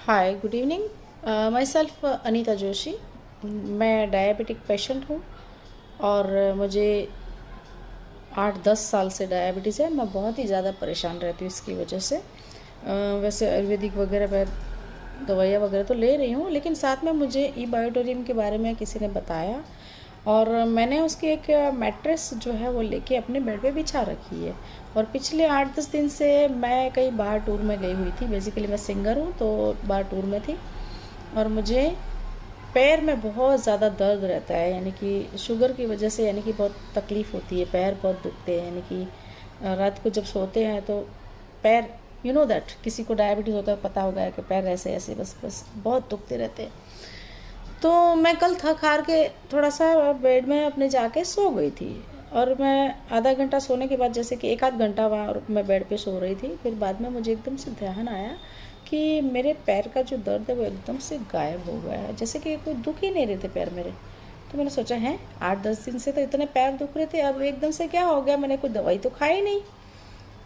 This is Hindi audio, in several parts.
Hi, good evening. My self Anita Joshi. मैं डायबिटिक पेशेंट हूँ और मुझे 8-10 साल से डायबिटीज़ है। मैं बहुत ही ज़्यादा परेशान रहती हूँ इसकी वजह से। वैसे आयुर्वेदिक वगैरह मैं दवाइयाँ वगैरह तो ले रही हूँ, लेकिन साथ में मुझे ई बायोटोरियम के बारे में किसी ने बताया और मैंने उसकी एक मैट्रेस जो है वो लेके अपने बेड पे बिछा रखी है। और पिछले 8-10 दिन से मैं कहीं बाहर टूर में गई हुई थी। बेसिकली मैं सिंगर हूँ, तो बाहर टूर में थी और मुझे पैर में बहुत ज़्यादा दर्द रहता है, यानी कि शुगर की वजह से, यानी कि बहुत तकलीफ़ होती है, पैर बहुत दुखते हैं। यानी कि रात को जब सोते हैं तो पैर, यू नो दैट, किसी को डायबिटीज़ होता है पता होगा कि पैर ऐसे ऐसे बस बस बहुत दुखते रहते हैं। तो मैं कल थक हार के थोड़ा सा बेड में अपने जाके सो गई थी और मैं आधा घंटा सोने के बाद, जैसे कि एक आध घंटा वहाँ मैं बेड पे सो रही थी, फिर बाद में मुझे एकदम से ध्यान आया कि मेरे पैर का जो दर्द है वो एकदम से गायब हो गया है, जैसे कि कोई दुख ही नहीं रहे थे पैर मेरे। तो मैंने सोचा है 8-10 दिन से तो इतने पैर दुख रहे थे, अब एकदम से क्या हो गया? मैंने कोई दवाई तो खाई नहीं।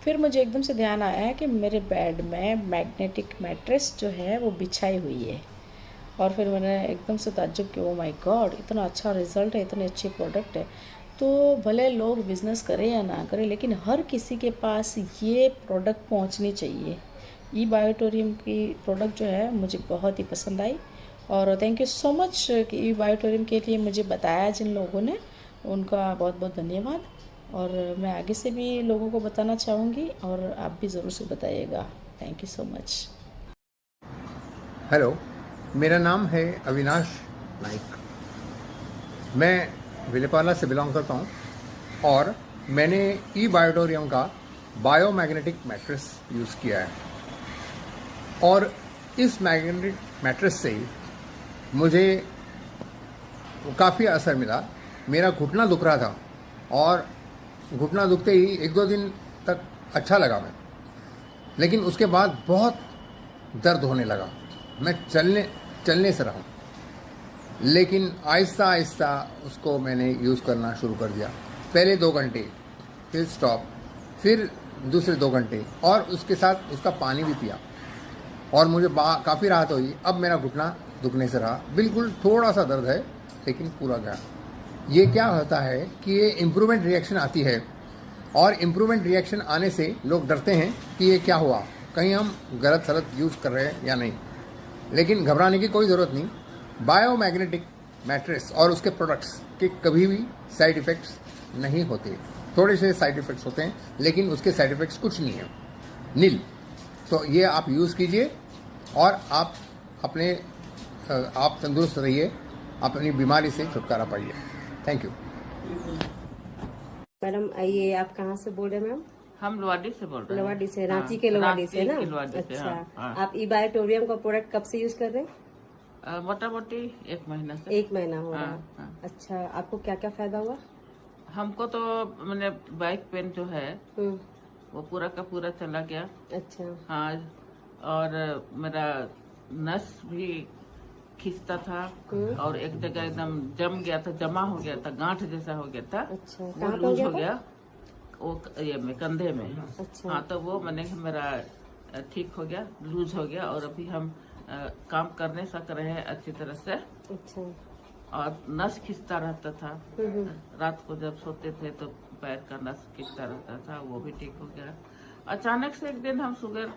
फिर मुझे एकदम से ध्यान आया कि मेरे बेड में मैग्नेटिक मैट्रेस जो है वो बिछाई हुई है। और फिर मैंने एकदम से ताज्जुब किया, ओ माय गॉड, इतना अच्छा रिज़ल्ट है, इतने अच्छे प्रोडक्ट है। तो भले लोग बिज़नेस करें या ना करें, लेकिन हर किसी के पास ये प्रोडक्ट पहुंचनी चाहिए। ई बायोटोरियम की प्रोडक्ट जो है मुझे बहुत ही पसंद आई और थैंक यू सो मच कि ई बायोटोरियम के लिए मुझे बताया जिन लोगों ने, उनका बहुत बहुत धन्यवाद। और मैं आगे से भी लोगों को बताना चाहूँगी और आप भी ज़रूर से बताइएगा। Thank you so much. Hello, मेरा नाम है अविनाश नाइक। मैं विलेपार्ला से बिलोंग करता हूँ और मैंने ई बायोटोरियम का बायोमैग्नेटिक मैट्रेस यूज़ किया है और इस मैग्नेटिक मैट्रेस से मुझे काफ़ी असर मिला। मेरा घुटना दुख रहा था और घुटना दुखते ही 1-2 दिन तक अच्छा लगा मैं, लेकिन उसके बाद बहुत दर्द होने लगा। मैं चलने से रहा, लेकिन आहिस्ता आहिस्ता उसको मैंने यूज़ करना शुरू कर दिया। पहले 2 घंटे, फिर स्टॉप, फिर दूसरे 2 घंटे और उसके साथ उसका पानी भी पिया और मुझे काफ़ी राहत हुई। अब मेरा घुटना दुखने से रहा, बिल्कुल थोड़ा सा दर्द है लेकिन पूरा गया। ये क्या होता है कि ये इम्प्रूवमेंट रिएक्शन आती है और इम्प्रूवमेंट रिएक्शन आने से लोग डरते हैं कि ये क्या हुआ, कहीं हम गलत सलत यूज़ कर रहे हैं या नहीं। लेकिन घबराने की कोई ज़रूरत नहीं। बायोमैग्नेटिक मैट्रेस और उसके प्रोडक्ट्स के कभी भी साइड इफ़ेक्ट्स नहीं होते। थोड़े से साइड इफ़ेक्ट्स होते हैं, लेकिन उसके साइड इफ़ेक्ट्स कुछ नहीं है, नील। तो ये आप यूज़ कीजिए और आप तंदुरुस्त रहिए, अपनी बीमारी से छुटकारा पाइए। Thank you. मैडम ये आप कहाँ से बोल रहे हैं मैम? हम लोवाडी से बोल रहे हैं। लोवाडी से, हाँ, रांची के लोवाडी से ना? रांची के लोवाडी से, अच्छा। हाँ, हाँ। आप ई बायोटोरियम का प्रोडक्ट कब से यूज कर रहे हैं? मोटा मोटी 1 महीना से। 1 महीना हो रहा है। हाँ। अच्छा, आपको क्या क्या फायदा हुआ? हमको तो मैंने बैक पेन जो है हम्म। वो पूरा का पूरा चला गया। अच्छा। हाँ, और मेरा नस भी खिंचता था और एक जगह एकदम जम गया था, जमा हो गया था, गांठ जैसा हो गया था। अच्छा, वो कहाँ पे लूज हो हो गया गया, वो ये में कंधे में। अच्छा। हाँ, तो वो मैंने मेरा ठीक हो गया, लूज हो गया और अभी हम काम करने सक रहे हैं अच्छी तरह से। अच्छा। और नस खिंचता रहता था, हम्म। रात को जब सोते थे तो पैर का नस खिंचता रहता था, वो भी ठीक हो गया। अचानक से एक दिन हम शुगर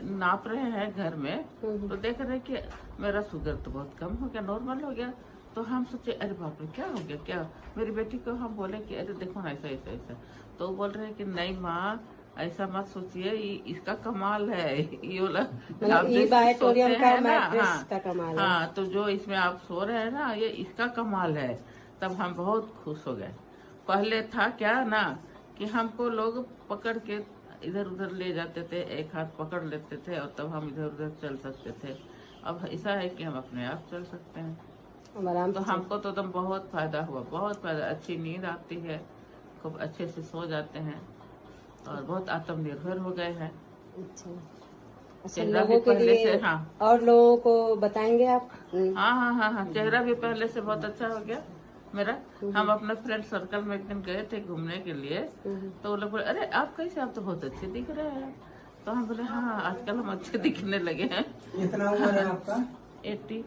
नाप रहे हैं घर में, तो देख रहे हैं कि मेरा शुगर तो बहुत कम हो गया, नॉर्मल हो गया। तो हम सोचे अरे बाप रे, क्या हो गया क्या? मेरी बेटी को हम बोले कि अरे देखो ना ऐसा ऐसा ऐसा। तो वो बोल रहे हैं कि नहीं माँ, ऐसा मत सोचिए, इसका कमाल है, ये वाला आप ई जैसे बायोटोरियम सोते का हैं ना, मैट्रेस हाँ का कमाल है। हाँ, तो जो इसमें आप सो रहे हैं ना, ये इसका कमाल है। तब हम बहुत खुश हो गए। पहले था क्या ना कि हमको लोग पकड़ के इधर उधर ले जाते थे, एक हाथ पकड़ लेते थे और तब हम इधर उधर चल सकते थे। अब ऐसा है कि हम अपने आप चल सकते हैं। अब आराम तो से हमको तो एकदम बहुत फायदा हुआ, बहुत फायदा। अच्छी नींद आती है, खूब अच्छे से सो जाते हैं और बहुत आत्मनिर्भर हो गए हैं। अच्छा। अच्छा, चेहरा भी लोगों के पहले लिए से, हाँ और लोगों को बताएंगे आप? हाँ हाँ हाँ हाँ, चेहरा भी पहले से बहुत अच्छा हो गया मेरा। हम अपने फ्रेंड सर्कल में एक दिन गए थे घूमने के लिए, तो वो लोग बोले अरे आप कैसे, आप तो बहुत अच्छे दिख रहे हैं। तो हम बोले हाँ आजकल हम अच्छे दिखने लगे हैं। कितना उम्र है आपका? 80।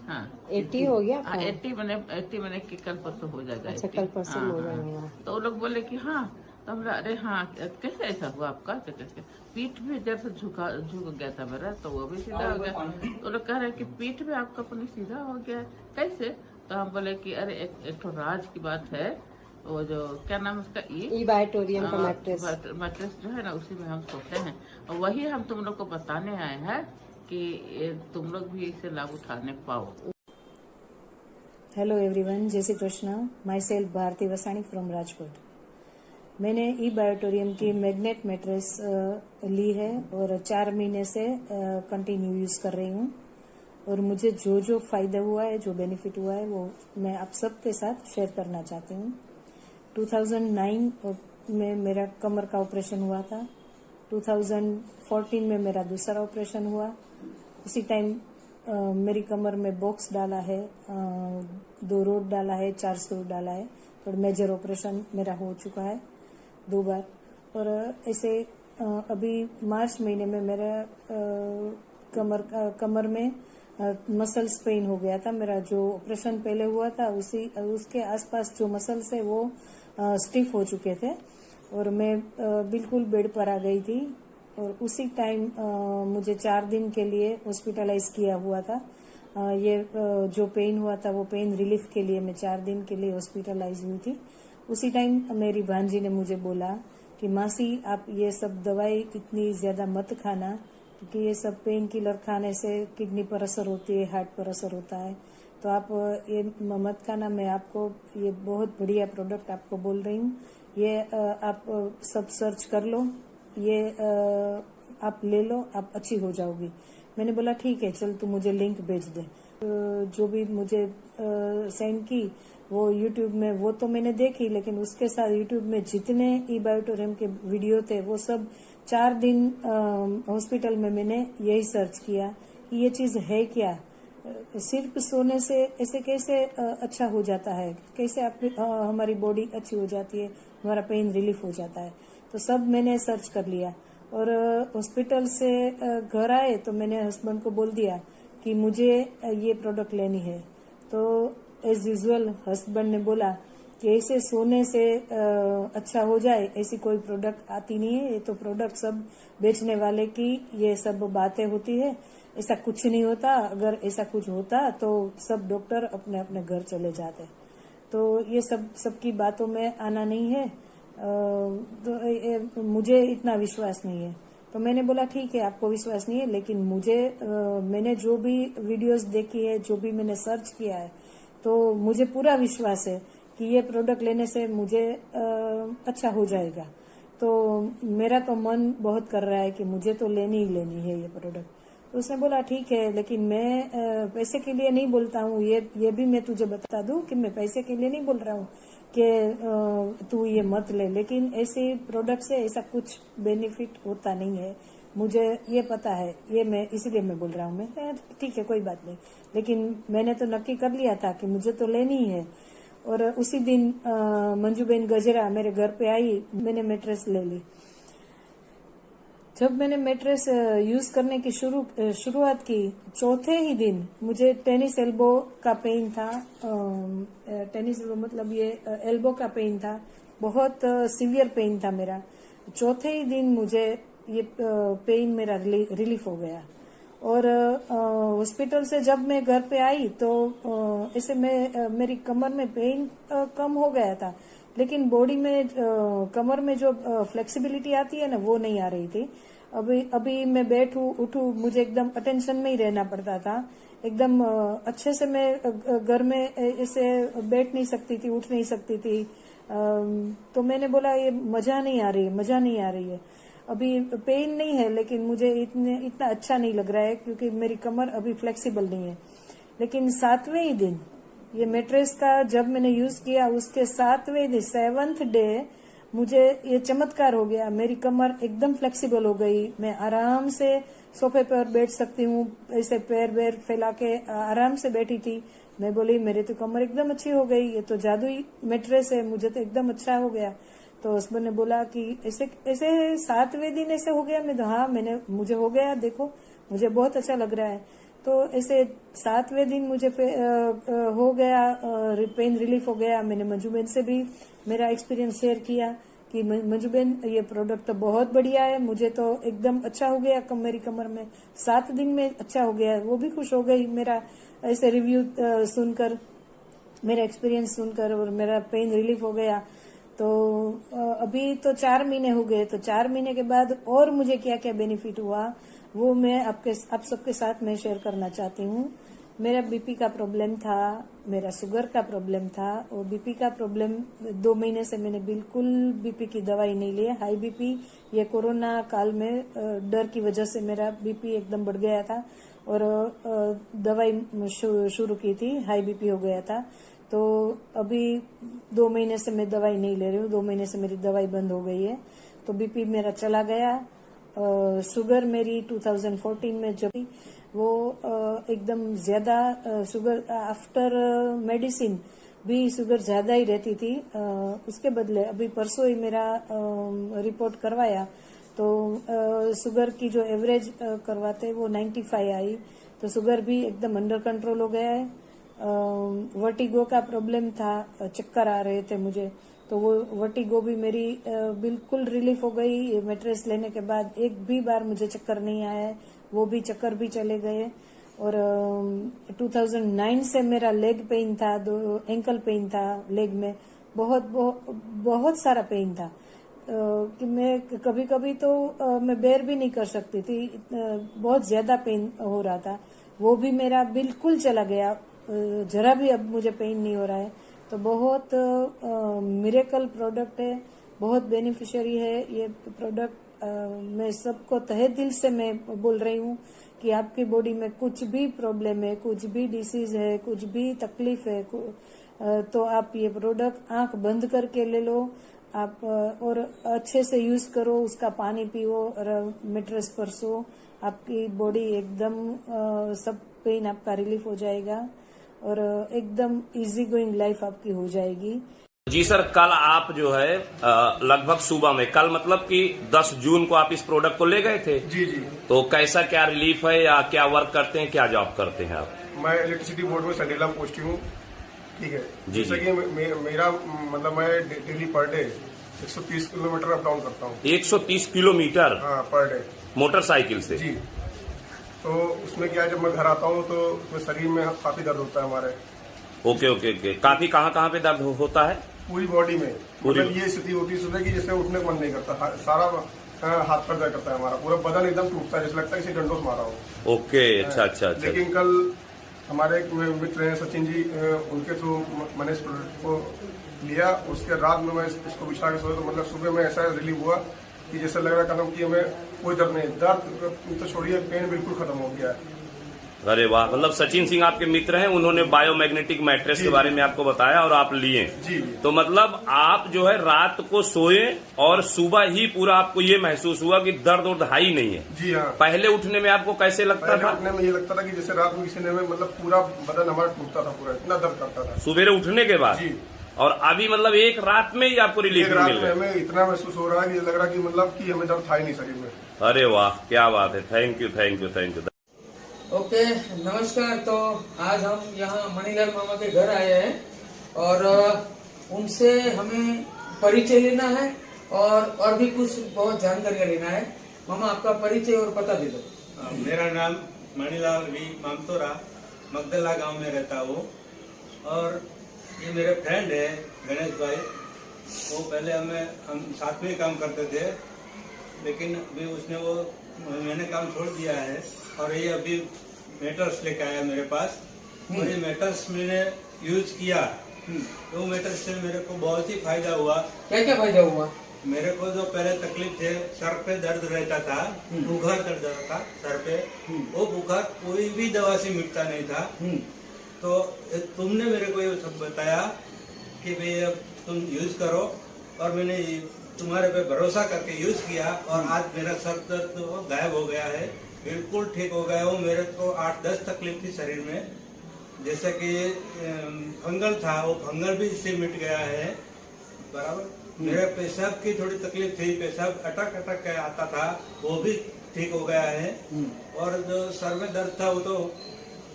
हाँ 80 हो गया आपका? 80 मैंने कि कल परसों हो जाएगा। अच्छा 80। कल परसों हाँ, हो हाँ। जाएगा। तो वो लोग बोले कि हाँ, तो हम बोले अरे हाँ कैसे ऐसा हुआ आपका? तो कैसे पीठ भी जैसे झुक गया था मेरा, तो वो भी सीधा हो गया। तो लोग कह रहे कि पीठ भी आपका अपनी सीधा हो गया है, कैसे? तो हम बोले कि अरे एक तो राज की बात है, वो जो क्या नाम है उसका, ई बायोटोरियम का मैट्रेस। मैट्रेस जो है ना उसी में हम सोते हैं, और वही हम तुम लोग को बताने आए हैं कि तुम लोग भी इसे लाभ उठाने पाओ। हेलो एवरीवन, जय Shri Krishna. My self Bharti Vasani from Rajkot. मैंने ई बायोटोरियम की मैग्नेट मैट्रेस ली है और 4 महीने से कंटिन्यू यूज कर रही हूँ, और मुझे जो जो फायदा हुआ है, जो बेनिफिट हुआ है, वो मैं आप सबके साथ शेयर करना चाहती हूँ। 2009 में मेरा कमर का ऑपरेशन हुआ था। 2014 में मेरा दूसरा ऑपरेशन हुआ। उसी टाइम मेरी कमर में बॉक्स डाला है, 2 रोड डाला है, 4 सूर डाला है। तो मेजर ऑपरेशन मेरा हो चुका है 2 बार। और ऐसे अभी मार्च महीने में मेरा कमर में मसल्स पेन हो गया था। मेरा जो ऑपरेशन पहले हुआ था उसके आसपास जो मसल्स है वो स्टिफ हो चुके थे, और मैं बिल्कुल बेड पर आ गई थी। और उसी टाइम मुझे 4 दिन के लिए हॉस्पिटलाइज किया हुआ था। ये जो पेन हुआ था वो पेन रिलीफ के लिए मैं 4 दिन के लिए हॉस्पिटलाइज हुई थी। उसी टाइम मेरी भांजी ने मुझे बोला कि मासी आप ये सब दवाई इतनी ज्यादा मत खाना, क्योंकि ये सब पेन किलर खाने से किडनी पर असर होती है, हार्ट पर असर होता है, तो आप ये मत खाना। मैं आपको ये बहुत बढ़िया प्रोडक्ट आपको बोल रही हूँ, ये आप सब सर्च कर लो, ये आप ले लो, आप अच्छी हो जाओगी। मैंने बोला ठीक है, चल तू मुझे लिंक भेज दे। जो भी मुझे सेंड की वो यूट्यूब में, वो तो मैंने देखी, लेकिन उसके साथ यूट्यूब में जितने ई बायोटोरियम के वीडियो थे वो सब 4 दिन हॉस्पिटल में मैंने यही सर्च किया कि ये चीज है क्या, सिर्फ सोने से ऐसे कैसे अच्छा हो जाता है, कैसे हमारी बॉडी अच्छी हो जाती है, हमारा पेन रिलीफ हो जाता है। तो सब मैंने सर्च कर लिया, और हॉस्पिटल से घर आए तो मैंने हस्बैंड को बोल दिया कि मुझे ये प्रोडक्ट लेनी है। तो एज यूजुअल हस्बैंड ने बोला कि ऐसे सोने से अच्छा हो जाए ऐसी कोई प्रोडक्ट आती नहीं है, ये तो प्रोडक्ट सब बेचने वाले की ये सब बातें होती है, ऐसा कुछ नहीं होता। अगर ऐसा कुछ होता तो सब डॉक्टर अपने अपने घर चले जाते। तो ये सबकी बातों में आना नहीं है। तो मुझे इतना विश्वास नहीं है। तो मैंने बोला ठीक है, आपको विश्वास नहीं है, लेकिन मुझे मैंने जो भी वीडियोस देखी है, जो भी मैंने सर्च किया है, तो मुझे पूरा विश्वास है कि ये प्रोडक्ट लेने से मुझे अच्छा हो जाएगा। तो मेरा तो मन बहुत कर रहा है कि मुझे तो लेनी ही लेनी है ये प्रोडक्ट। तो उसने बोला ठीक है, लेकिन मैं पैसे के लिए नहीं बोलता हूँ, ये भी मैं तुझे बता दूं कि मैं पैसे के लिए नहीं बोल रहा हूँ कि तू ये मत ले, लेकिन ऐसे प्रोडक्ट से ऐसा कुछ बेनिफिट होता नहीं है, मुझे ये पता है, ये मैं इसलिए मैं बोल रहा हूँ। मैं ठीक है, कोई बात नहीं, लेकिन मैंने तो नक्की कर लिया था कि मुझे तो लेनी ही है। और उसी दिन मंजूबेन गजरा मेरे घर पे आई, मैंने मैट्रेस ले ली। जब मैंने मैट्रेस यूज करने की शुरुआत की, चौथे ही दिन मुझे टेनिस एल्बो का पेन था। टेनिस एल्बो मतलब ये एल्बो का पेन था, बहुत सीवियर पेन था मेरा। चौथे ही दिन मुझे ये पेन मेरा रिलीफ हो गया। और हॉस्पिटल से जब मैं घर पे आई तो ऐसे मेरी कमर में पेन कम हो गया था, लेकिन बॉडी में कमर में जो फ्लेक्सिबिलिटी आती है ना, वो नहीं आ रही थी। अभी मैं बैठूं उठूं, मुझे एकदम अटेंशन में ही रहना पड़ता था। एकदम अच्छे से मैं घर में ऐसे बैठ नहीं सकती थी, उठ नहीं सकती थी। तो मैंने बोला ये मजा नहीं आ रही है। अभी पेन नहीं है, लेकिन मुझे इतना अच्छा नहीं लग रहा है, क्योंकि मेरी कमर अभी फ्लेक्सिबल नहीं है। लेकिन 7वें ही दिन ये मैट्रेस का जब मैंने यूज किया, उसके 7वें दिन 7th डे मुझे ये चमत्कार हो गया। मेरी कमर एकदम फ्लेक्सिबल हो गई, मैं आराम से सोफे पर बैठ सकती हूँ, ऐसे पैर वैर फैला के आराम से बैठी थी। मैं बोली मेरी तो कमर एकदम अच्छी हो गई, ये तो जादुई मैट्रेस है, मुझे तो एकदम अच्छा हो गया। तो हस्बैंड ने बोला कि ऐसे ऐसे 7वें दिन ऐसे हो गया। मैं तो हाँ, मुझे हो गया, देखो मुझे बहुत अच्छा लग रहा है। तो ऐसे 7वें दिन मुझे हो गया, पेन रिलीफ हो गया। मैंने मंजूबेन से भी मेरा एक्सपीरियंस शेयर किया कि मंजूबेन ये प्रोडक्ट तो बहुत बढ़िया है, मुझे तो एकदम अच्छा हो गया, मेरी कमर में 7 दिन में अच्छा हो गया। वो भी खुश हो गई मेरा ऐसे रिव्यू सुनकर, मेरा एक्सपीरियंस सुनकर, और मेरा पेन रिलीफ हो गया। तो अभी तो 4 महीने हो गए। तो 4 महीने के बाद और मुझे क्या क्या बेनिफिट हुआ वो मैं आप सबके साथ मैं शेयर करना चाहती हूँ। मेरा बीपी का प्रॉब्लम था, मेरा शुगर का प्रॉब्लम था, और बीपी का प्रॉब्लम 2 महीने से मैंने बिल्कुल बीपी की दवाई नहीं ली है। हाई बीपी ये कोरोना काल में डर की वजह से मेरा बीपी एकदम बढ़ गया था, और दवाई शुरू की थी, हाई बीपी हो गया था। तो अभी 2 महीने से मैं दवाई नहीं ले रही हूँ, 2 महीने से मेरी दवाई बंद हो गई है। तो बीपी मेरा चला गया। शुगर मेरी 2014 में जब वो एकदम ज्यादा शुगर, आफ्टर मेडिसिन भी शुगर ज्यादा ही रहती थी। उसके बदले अभी परसों ही मेरा रिपोर्ट करवाया तो शुगर की जो एवरेज करवाते वो 95 आई। तो शुगर भी एकदम अंडर कंट्रोल हो गया है। वर्टिगो का प्रॉब्लम था, चक्कर आ रहे थे मुझे, तो वो वर्टिगो भी मेरी बिल्कुल रिलीफ हो गई। मैट्रेस लेने के बाद एक भी बार मुझे चक्कर नहीं आया है, वो भी चक्कर भी चले गए। और 2009 से मेरा लेग पेन था, एंकल पेन था लेग में, बहुत सारा पेन था कि मैं कभी कभी तो मैं बेर भी नहीं कर सकती थी, बहुत ज्यादा पेन हो रहा था। वो भी मेरा बिल्कुल चला गया, जरा भी अब मुझे पेन नहीं हो रहा है। तो बहुत मिरेकल प्रोडक्ट है, बहुत बेनिफिशियरी है ये प्रोडक्ट। मैं सबको तहे दिल से मैं बोल रही हूँ कि आपकी बॉडी में कुछ भी प्रॉब्लम है, कुछ भी डिसीज है, कुछ भी तकलीफ है, तो आप ये प्रोडक्ट आंख बंद करके ले लो आप, और अच्छे से यूज करो, उसका पानी पियो और मैट्रेस पर सो। आपकी बॉडी एकदम सब पेन आपका रिलीफ हो जाएगा और एकदम इजी गोइंग लाइफ आपकी हो जाएगी। जी सर, कल आप जो है लगभग सुबह में, कल मतलब कि 10 जून को आप इस प्रोडक्ट को ले गए थे। जी जी। तो कैसा क्या रिलीफ है, या क्या वर्क करते हैं, क्या जॉब करते हैं आप? मैं इलेक्ट्रिसिटी बोर्ड में संडेला पोस्टिंग हूँ, ठीक है। जी जैसे कि मेरा मतलब मैं daily per day 130 kilometre up down करता हूँ। 130 किलोमीटर? हाँ, पर डे मोटरसाइकिल से? जी। तो उसमें क्या है, जब मैं घर आता हूँ तो उसमें शरीर में काफी दर्द होता है हमारे। Okay okay okay. काफी कहाँ पे दर्द होता है? पूरी बॉडी में। मतलब ये स्थिति होती है सुबह की, जैसे उठने का मन नहीं करता, सारा हाथ पर दर्द करता है हमारा, पूरा बदन एकदम टूटता है, जैसे लगता है किसी डंडों से मारा हो। ओके, अच्छा अच्छा अच्छा। लेकिन कल हमारे एक मित्र हैं सचिन जी, उनके थ्रू मैंने इस प्रोडक्ट को लिया। उसके रात में मैं इसको बिछा के सोया, तो मतलब सुबह में ऐसा रिलीव हुआ कि जैसे लग रहा कदम कि हमें कोई दर्द नहीं, दर्द तो छोड़िए, पेन बिल्कुल खत्म हो गया है। अरे वाह, मतलब सचिन सिंह आपके मित्र हैं, उन्होंने बायोमैग्नेटिक मैट्रेस के बारे में आपको बताया और आप लिए। जी। तो मतलब आप जो है रात को सोए और सुबह ही पूरा आपको ये महसूस हुआ कि दर्द और हाई नहीं है? जी हाँ। पहले उठने में आपको कैसे लगता था? उठने में ये लगता था कि जैसे रात में किसी ने मतलब पूरा बदन हमारा टूटता था, पूरा इतना दर्द करता था सुबेरे उठने के बाद। जी। और अभी मतलब एक रात में ही आपको रिलीफ मिल गया? हमें इतना महसूस हो रहा है कि लग रहा कि मतलब कि हमें दर्द था ही नहीं शरीर में। अरे वाह, क्या बात है, thank you thank you thank you. Okay, नमस्कार। तो आज हम यहाँ मणिलाल मामा के घर आए हैं और उनसे हमें परिचय लेना है और भी कुछ बहुत जानकारी लेना है। मामा, आपका परिचय और पता दे दो। मेरा नाम मणिलाल वी मामतोरा, मगदला गांव में रहता हूँ, और ये मेरे फ्रेंड है गणेश भाई। वो पहले हम साथ में काम करते थे, लेकिन अभी मैंने काम छोड़ दिया है, और ये अभी मेटर्स लेके आया मेरे पास। और ये मेटर्स मैंने यूज किया, तो मेटर्स से मेरे को बहुत ही फायदा हुआ। क्या क्या फायदा हुआ? मेरे को जो पहले तकलीफ थे, सर पे दर्द रहता था, बुखार दर्द रहता था सर पे, वो बुखार कोई भी दवा से मिटता नहीं था। तो तुमने मेरे को ये सब बताया कि भाई अब तुम यूज करो, और मैंने तुम्हारे पे भरोसा करके यूज किया, और आज मेरा सर दर्द तो गायब हो गया है, बिल्कुल ठीक हो गया हूँ। मेरे को 8-10 तकलीफ थी शरीर में, जैसे कि फंगल था, वो फंगल भी इससे मिट गया है, बराबर। मेरे पेशाब की थोड़ी तकलीफ थी, पेशाब अटक अटक के आता था, वो भी ठीक हो गया है। और जो सर में दर्द था वो तो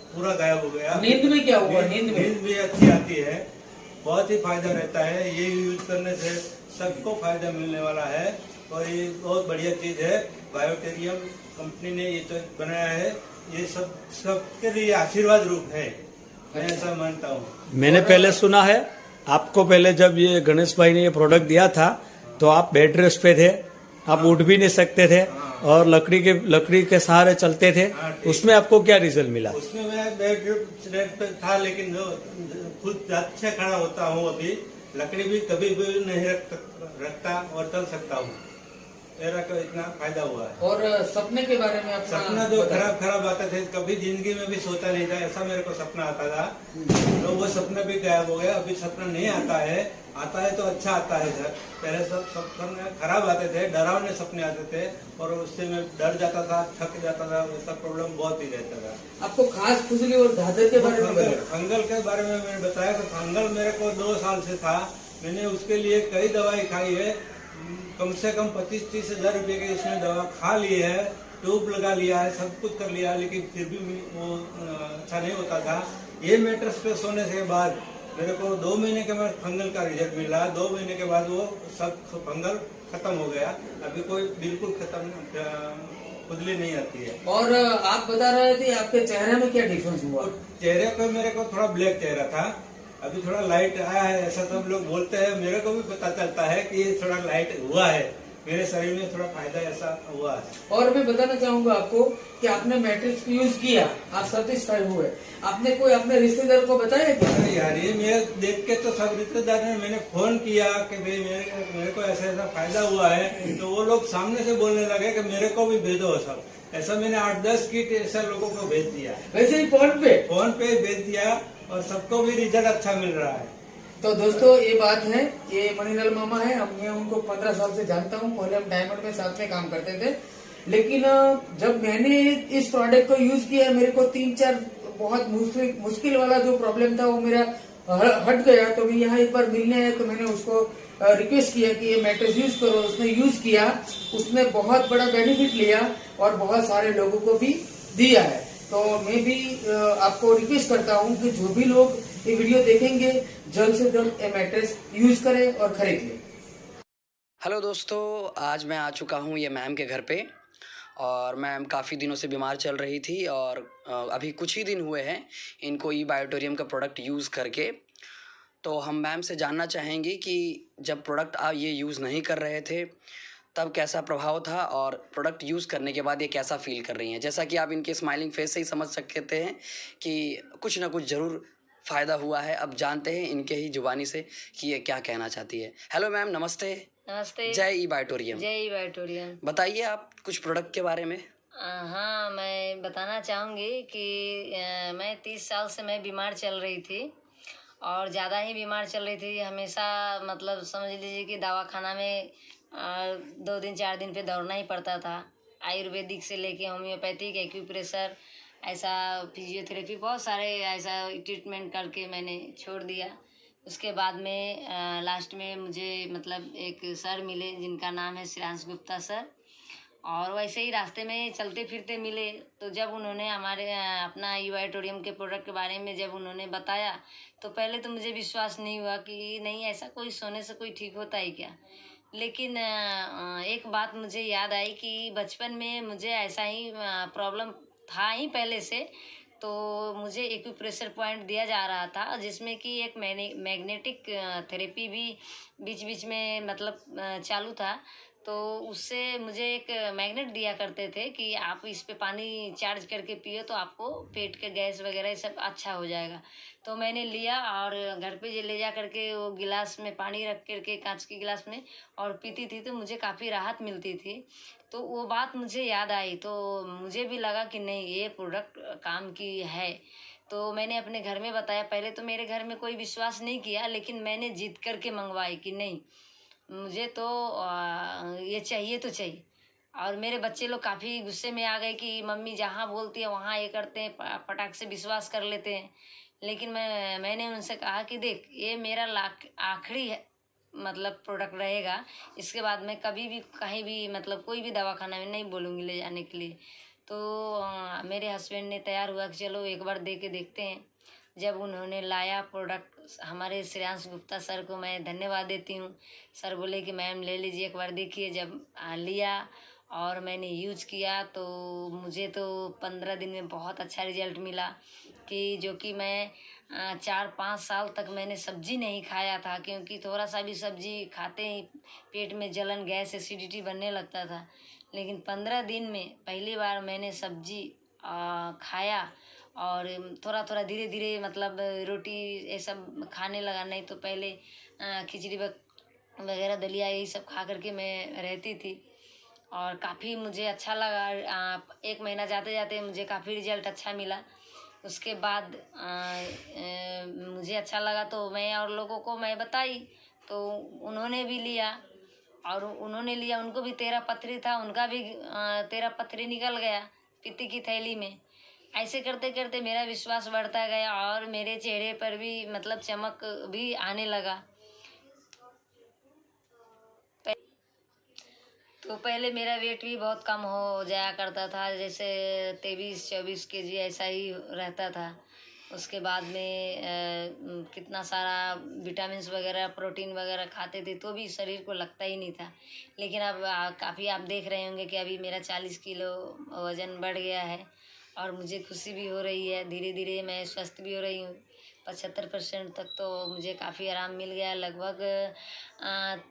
पूरा गायब हो गया। नींद में क्या हुआ? नींद भी अच्छी आती है, बहुत ही फायदा रहता है। ये यूज करने से सबको फायदा मिलने वाला है और ये बहुत बढ़िया चीज है। बायोटेरियम कंपनी ने ये तो बनाया है, ये सबके लिए आशीर्वाद रूप है, मैं ऐसा मानता हूँ। मैंने पहले सुना है, आपको पहले जब ये गणेश भाई ने ये प्रोडक्ट दिया था तो आप बेड रेस्ट पे थे, आप उठ भी नहीं सकते थे और लकड़ी के सहारे चलते थे। उसमें आपको क्या रिजल्ट मिला? उसमें मैं बेड रेस्ट पे था, लेकिन जो खुद अच्छा खड़ा होता हूँ अभी, लकड़ी भी कभी भी नहीं रखता और चल सकता हूँ। मेरा को इतना फायदा हुआ है। और सपने के बारे में अपना सपना जो खराब आते थे, कभी जिंदगी में भी सोचा नहीं था, ऐसा मेरे को सपना आता था, तो वो सपना भी गायब हो गया। अभी सपना नहीं आता है तो अच्छा आता है सर। पहले सब सपने खराब आते थे, डरावने सपने आते थे और उससे मैं डर जाता था, थक जाता था, वैसा प्रॉब्लम बहुत ही रहता था। आपको खास खुजली और दादर के बारे में? फंगल के बारे में मैंने बताया तो फंगल मेरे को 2 साल से था। मैंने उसके लिए कई दवाई खाई है, कम से कम 25-30 हजार रुपए की इसमें दवा खा ली है, ट्यूब लगा लिया है, सब कुछ कर लिया, लेकिन फिर भी वो अच्छा नहीं होता था। ये मैट्रेस पे सोने के बाद मेरे को 2 महीने के बाद फंगल का रिजल्ट मिला। 2 महीने के बाद वो सब फंगल खत्म हो गया। अभी कोई बिल्कुल खत्म खुजली नहीं आती है। और आप बता रहे थे आपके चेहरे में क्या डिफरेंस हुआ? चेहरे पे मेरे को थोड़ा ब्लैक चेहरा था, अभी थोड़ा लाइट आया है, ऐसा सब लोग बोलते हैं। मेरे को भी पता चलता है कि ये थोड़ा लाइट हुआ है, मेरे शरीर में थोड़ा फायदा ऐसा हुआ है। और मैं बताना चाहूंगा आपको कि आपने मैट्रिक्स यूज किया, आप सेटिस्फाइड हुए, आपने कोई अपने रिश्तेदार को बताया क्या? अरे यार, ये मेरे देख के तो सब रिश्तेदार ने मैंने फोन किया कि भाई मेरे को ऐसा ऐसा फायदा हुआ है, तो वो लोग सामने से बोलने लगे कि मेरे को भी भेजो सब। ऐसा मैंने 8-10 किट ऐसा लोगों को भेज दिया, वैसे ही फोन पे भेज दिया और सबको भी रिजल्ट अच्छा मिल रहा है। तो दोस्तों ये बात है, ये मणिलाल मामा है, मैं उनको 15 साल से जानता हूँ। पहले हम डायमंड में साथ में काम करते थे, लेकिन जब मैंने इस प्रोडक्ट को यूज किया, मेरे को 3-4 बहुत मुश्किल वाला जो प्रॉब्लम था वो मेरा हट गया। तो मैं यहाँ एक बार मिलने आया तो मैंने उसको रिक्वेस्ट किया कि ये मैट्रेस यूज करो। उसने यूज किया, उसने बहुत बड़ा बेनिफिट लिया और बहुत सारे लोगों को भी दिया है। तो मैं भी आपको रिक्वेस्ट करता हूँ कि जो भी लोग ये वीडियो देखेंगे, जल्द से जल्द ये मैट्रेस यूज करें और खरीद लें। हेलो दोस्तों, आज मैं आ चुका हूँ ये मैम के घर पे और मैम काफ़ी दिनों से बीमार चल रही थी और अभी कुछ ही दिन हुए हैं इनको ई बायोटेरियम का प्रोडक्ट यूज़ करके। तो हम मैम से जानना चाहेंगे कि जब प्रोडक्ट आप ये यूज़ नहीं कर रहे थे तब कैसा प्रभाव था और प्रोडक्ट यूज़ करने के बाद ये कैसा फील कर रही हैं। जैसा कि आप इनके स्माइलिंग फेस से ही समझ सकते हैं कि कुछ ना कुछ ज़रूर फ़ायदा हुआ है। अब जानते हैं इनके ही जुबानी से कि ये क्या कहना चाहती है। हेलो मैम, नमस्ते। नमस्ते। जय ई बायोटेरियम। जय ई बायोटेरियम। बताइए आप कुछ प्रोडक्ट के बारे में। हाँ, मैं बताना चाहूँगी कि मैं 30 साल से मैं बीमार चल रही थी और ज़्यादा ही बीमार चल रही थी। हमेशा मतलब समझ लीजिए कि दवाखाना में 2 दिन 4 दिन पे दौड़ना ही पड़ता था। आयुर्वेदिक से लेके होम्योपैथिक, एक्यूप्रेशर, ऐसा फिजियोथेरेपी, बहुत सारे ऐसा ट्रीटमेंट करके मैंने छोड़ दिया। उसके बाद में लास्ट में मुझे मतलब एक सर मिले जिनका नाम है श्रेयांश गुप्ता सर, और वैसे ही रास्ते में चलते फिरते मिले। तो जब उन्होंने हमारे अपना ई बायोटेरियम के प्रोडक्ट के बारे में जब उन्होंने बताया तो पहले तो मुझे विश्वास नहीं हुआ कि नहीं, ऐसा कोई सोने से कोई ठीक होता है क्या। लेकिन एक बात मुझे याद आई कि बचपन में मुझे ऐसा ही प्रॉब्लम था ही पहले से। तो मुझे एक्यूप्रेशर पॉइंट दिया जा रहा था जिसमें कि एक मैग्नेटिक थेरेपी भी बीच बीच में मतलब चालू था। तो उससे मुझे एक मैग्नेट दिया करते थे कि आप इस पे पानी चार्ज करके पियो तो आपको पेट के गैस वगैरह सब अच्छा हो जाएगा। तो मैंने लिया और घर पे ले जा करके वो गिलास में पानी रख करके कांच के गिलास में और पीती थी तो मुझे काफ़ी राहत मिलती थी। तो वो बात मुझे याद आई तो मुझे भी लगा कि नहीं, ये प्रोडक्ट काम की है। तो मैंने अपने घर में बताया। पहले तो मेरे घर में कोई विश्वास नहीं किया, लेकिन मैंने जिद करके मंगवाई कि नहीं, मुझे तो ये चाहिए तो चाहिए। और मेरे बच्चे लोग काफ़ी गुस्से में आ गए कि मम्मी जहाँ बोलती है वहाँ ये करते हैं, पटाख से विश्वास कर लेते हैं। लेकिन मैंने उनसे कहा कि देख, ये मेरा आखिरी मतलब प्रोडक्ट रहेगा। इसके बाद मैं कभी भी कहीं भी मतलब कोई भी दवाखाना में नहीं बोलूँगी ले जाने के लिए। तो मेरे हस्बैंड ने तैयार हुआ कि चलो एक बार दे के देखते हैं। जब उन्होंने लाया प्रोडक्ट, हमारे श्रेयांश गुप्ता सर को मैं धन्यवाद देती हूँ। सर बोले कि मैम ले लीजिए एक बार देखिए। जब लिया और मैंने यूज किया तो मुझे तो 15 दिन में बहुत अच्छा रिजल्ट मिला कि जो कि मैं 4-5 साल तक मैंने सब्जी नहीं खाया था, क्योंकि थोड़ा सा भी सब्जी खाते ही पेट में जलन, गैस, एसिडिटी बनने लगता था। लेकिन 15 दिन में पहली बार मैंने सब्जी खाया और थोड़ा थोड़ा धीरे धीरे मतलब रोटी ये सब खाने लगा। नहीं तो पहले खिचड़ी वगैरह, दलिया यही सब खा करके मैं रहती थी और काफ़ी मुझे अच्छा लगा। 1 महीना जाते जाते मुझे काफ़ी रिजल्ट अच्छा मिला। उसके बाद मुझे अच्छा लगा तो मैं और लोगों को मैं बताई, तो उन्होंने भी लिया और उन्होंने लिया। उनको भी 13 पथरी था, उनका भी 13 पथरी निकल गया पित्ती की थैली में। ऐसे करते करते मेरा विश्वास बढ़ता गया और मेरे चेहरे पर भी मतलब चमक भी आने लगा। तो पहले मेरा वेट भी बहुत कम हो जाया करता था, जैसे 23-24 kg ऐसा ही रहता था। उसके बाद में कितना सारा विटामिन्स वगैरह, प्रोटीन वगैरह खाते थे तो भी शरीर को लगता ही नहीं था। लेकिन अब काफ़ी आप देख रहे होंगे कि अभी मेरा 40 किलो वज़न बढ़ गया है और मुझे खुशी भी हो रही है। धीरे धीरे मैं स्वस्थ भी हो रही हूँ। 75% तक तो मुझे काफ़ी आराम मिल गया। लगभग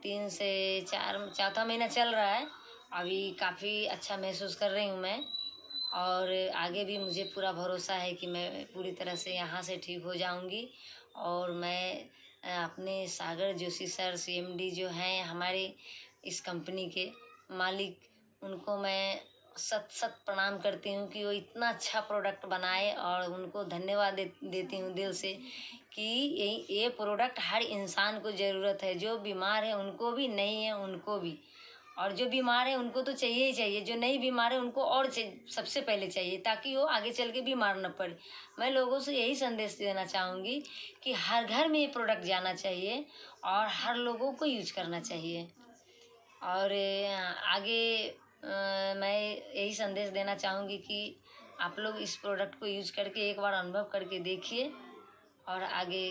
3 से 4 चौथा महीना चल रहा है। अभी काफ़ी अच्छा महसूस कर रही हूँ मैं और आगे भी मुझे पूरा भरोसा है कि मैं पूरी तरह से यहाँ से ठीक हो जाऊँगी। और मैं अपने सागर जोशी सर CMD जो हैं हमारे इस कंपनी के मालिक, उनको मैं सत प्रणाम करती हूँ कि वो इतना अच्छा प्रोडक्ट बनाए और उनको धन्यवाद देती हूँ दिल से कि ये प्रोडक्ट हर इंसान को ज़रूरत है। जो बीमार है उनको भी, नहीं है उनको भी, और जो बीमार है उनको तो चाहिए ही चाहिए। जो नहीं बीमार है उनको और सबसे पहले चाहिए, ताकि वो आगे चल के बीमार न पड़े। मैं लोगों से यही संदेश देना चाहूँगी कि हर घर में ये प्रोडक्ट जाना चाहिए और हर लोगों को यूज करना चाहिए। और आगे मैं यही संदेश देना चाहूँगी कि आप लोग इस प्रोडक्ट को यूज करके एक बार अनुभव करके देखिए। और आगे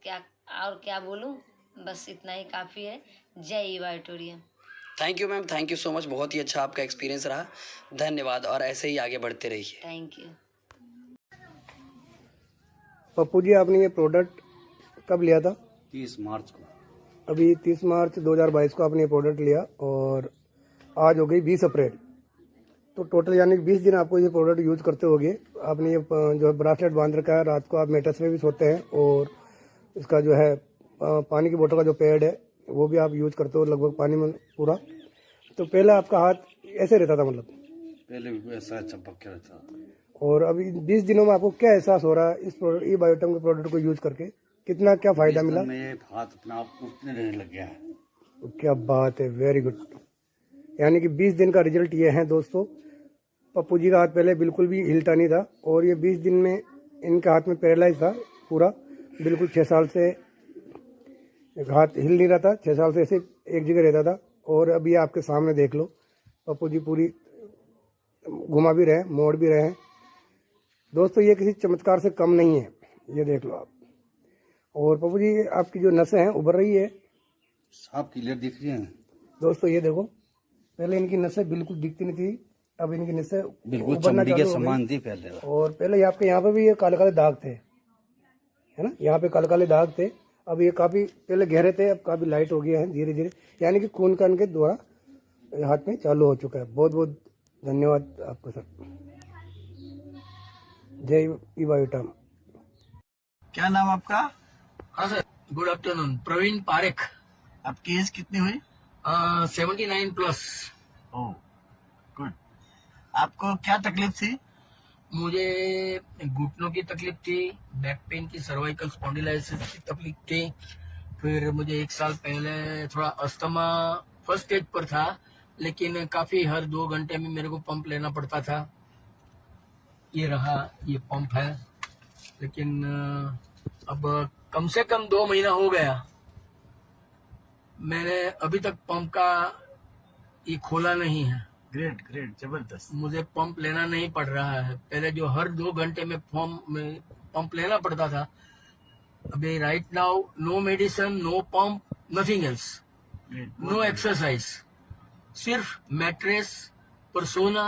क्या बोलूँ, बस इतना ही काफ़ी है। जय बायोटोरियम। Thank you ma'am, thank you so much. बहुत ही अच्छा आपका एक्सपीरियंस रहा, धन्यवाद और ऐसे ही आगे बढ़ते रहिए। Thank you. पप्पू जी, आपने ये प्रोडक्ट कब लिया था? 30 मार्च को। अभी 30 मार्च 2022 को आपने ये प्रोडक्ट लिया और आज हो गई 20 अप्रैल। तो टोटल यानी 20 दिन आपको ये प्रोडक्ट यूज करते होगे। आपने ये जो ब्रासलेट बांध रखा है, रात को आप मेटर्स में भी सोते हैं और इसका जो है पानी की बोतल का जो पैड है वो भी आप यूज करते हो लगभग पानी में पूरा। तो पहले आपका हाथ ऐसे रहता था, मतलब पहले भी ऐसा चपक के रहता था, और अभी 20 दिनों में आपको क्या एहसास हो रहा है इस ई बायोटम के प्रोडक्ट को यूज करके? कितना क्या फायदा मिला? मेरे हाथ अपना आप उठने रहने लग गया है। क्या बात है, वेरी गुड। यानी कि 20 दिन का रिजल्ट ये है दोस्तों। पप्पू जी का हाथ पहले बिल्कुल भी हिलता नहीं था और ये 20 दिन में इनके हाथ में पैरालाइज था पूरा, बिल्कुल 6 साल से हाथ हिल नहीं रहा था। 6 साल से ऐसे एक जगह रहता था और अभी आपके सामने देख लो, पप्पू जी पूरी घुमा भी रहे, मोड़ भी रहे हैं दोस्तों। ये किसी चमत्कार से कम नहीं है, ये देख लो आप। और पप्पू जी आपकी जो नसें हैं उभर रही है, साफ क्लियर दिख रही है दोस्तों। ये देखो, पहले इनकी नसें बिल्कुल दिखती नहीं थी, अब इनकी नसें बिल्कुल चमड़ी के समान थी पहले। और पहले आपके यहाँ पे भी ये काले काले दाग थे, है ना, यहाँ पे काले काले दाग थे। अब ये काफी पहले गहरे थे, अब काफी लाइट हो गए हैं धीरे धीरे, यानी कि खून का इनके द्वारा हाथ में चालू हो चुका है। बहुत बहुत धन्यवाद आपको सर। जय ई बायोटम। क्या नाम आपका? हाँ sir, good afternoon. Praveen Parekh. आपकी एज कितनी हुई? 79 प्लस। Oh good. आपको क्या तकलीफ थी? मुझे घुटनों की तकलीफ थी, बैक पेन की, सर्वाइकल स्पॉन्डिलाइसिस की तकलीफ थी। फिर मुझे 1 साल पहले थोड़ा अस्थमा फर्स्ट स्टेज पर था, लेकिन काफी हर 2 घंटे में मेरे को पंप लेना पड़ता था। ये रहा, ये पंप है। लेकिन अब कम से कम 2 महीना हो गया मैंने अभी तक पंप का ये खोला नहीं है। ग्रेट ग्रेट, जबरदस्त। मुझे पंप लेना नहीं पड़ रहा है। पहले जो हर 2 घंटे में पंप लेना पड़ता था, अभी right now no medicine, no pump, nothing else, no exercise, सिर्फ मैट्रेस, परसोना,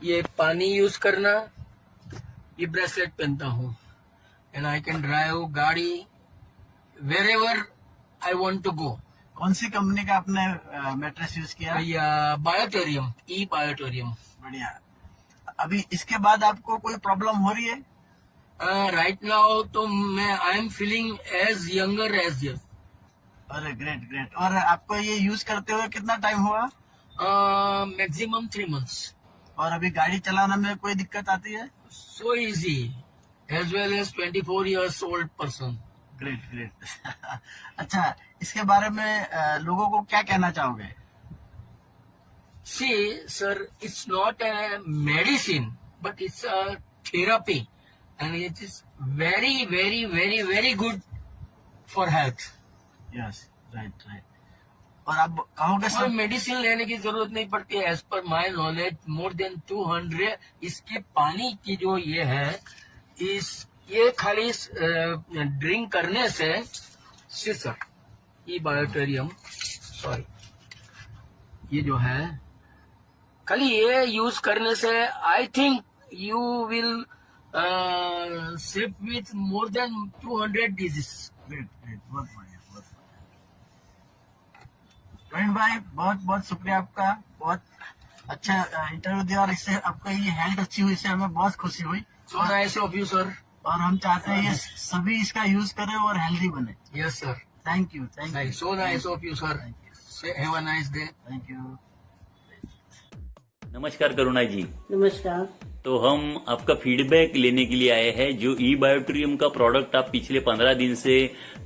ये पानी यूज करना, ये ब्रेसलेट पहनता हूँ, एंड आई कैन ड्राइव गाड़ी wherever I want to go. कौन सी कंपनी का आपने मैट्रेस यूज किया? या बायोटोरियम, ई बायोटोरियम। बढ़िया। अभी इसके बाद आपको कोई प्रॉब्लम हो रही है? राइट नाउ तो मैं I am feeling as younger as yes. अरे ग्रेट ग्रेट। और आपको ये यूज करते हुए कितना टाइम हुआ? Maximum 3 months। और अभी गाड़ी चलाने में कोई दिक्कत आती है? So easy, as well as 24 years old person। Great great. अच्छा, इसके बारे में लोगों को क्या कहना चाहोगे? See, sir, it's not a medicine, but it's a therapy, and it is very, very, very, very good for health. Yes, right, right. और आप कहोगे कोई मेडिसिन लेने की जरूरत नहीं पड़ती। As per my knowledge more than 200 इसके पानी की जो ये है, ये खाली ड्रिंक करने से सर ये बायोटेरियम, सॉरी, ये जो है खाली ये यूज करने से I think you will save with more than 200 disease. Great great, बहुत बढ़िया, बहुत प्रवीण भाई, बहुत बहुत शुक्रिया आपका। बहुत अच्छा इंटरव्यू दिया और इससे आपका ये हेल्थ अच्छी हुई, इससे हमें बहुत खुशी हुई। So nice of you sir. और हम चाहते हैं ये सभी इसका यूज करें और हेल्दी बने। Yes sir, thank you, thank you. So nice of you sir. Have a nice day. Thank you. नमस्कार करुणा जी। नमस्कार। तो हम आपका फीडबैक लेने के लिए आए हैं। जो ई बायोटेरियम का प्रोडक्ट आप पिछले 15 दिन से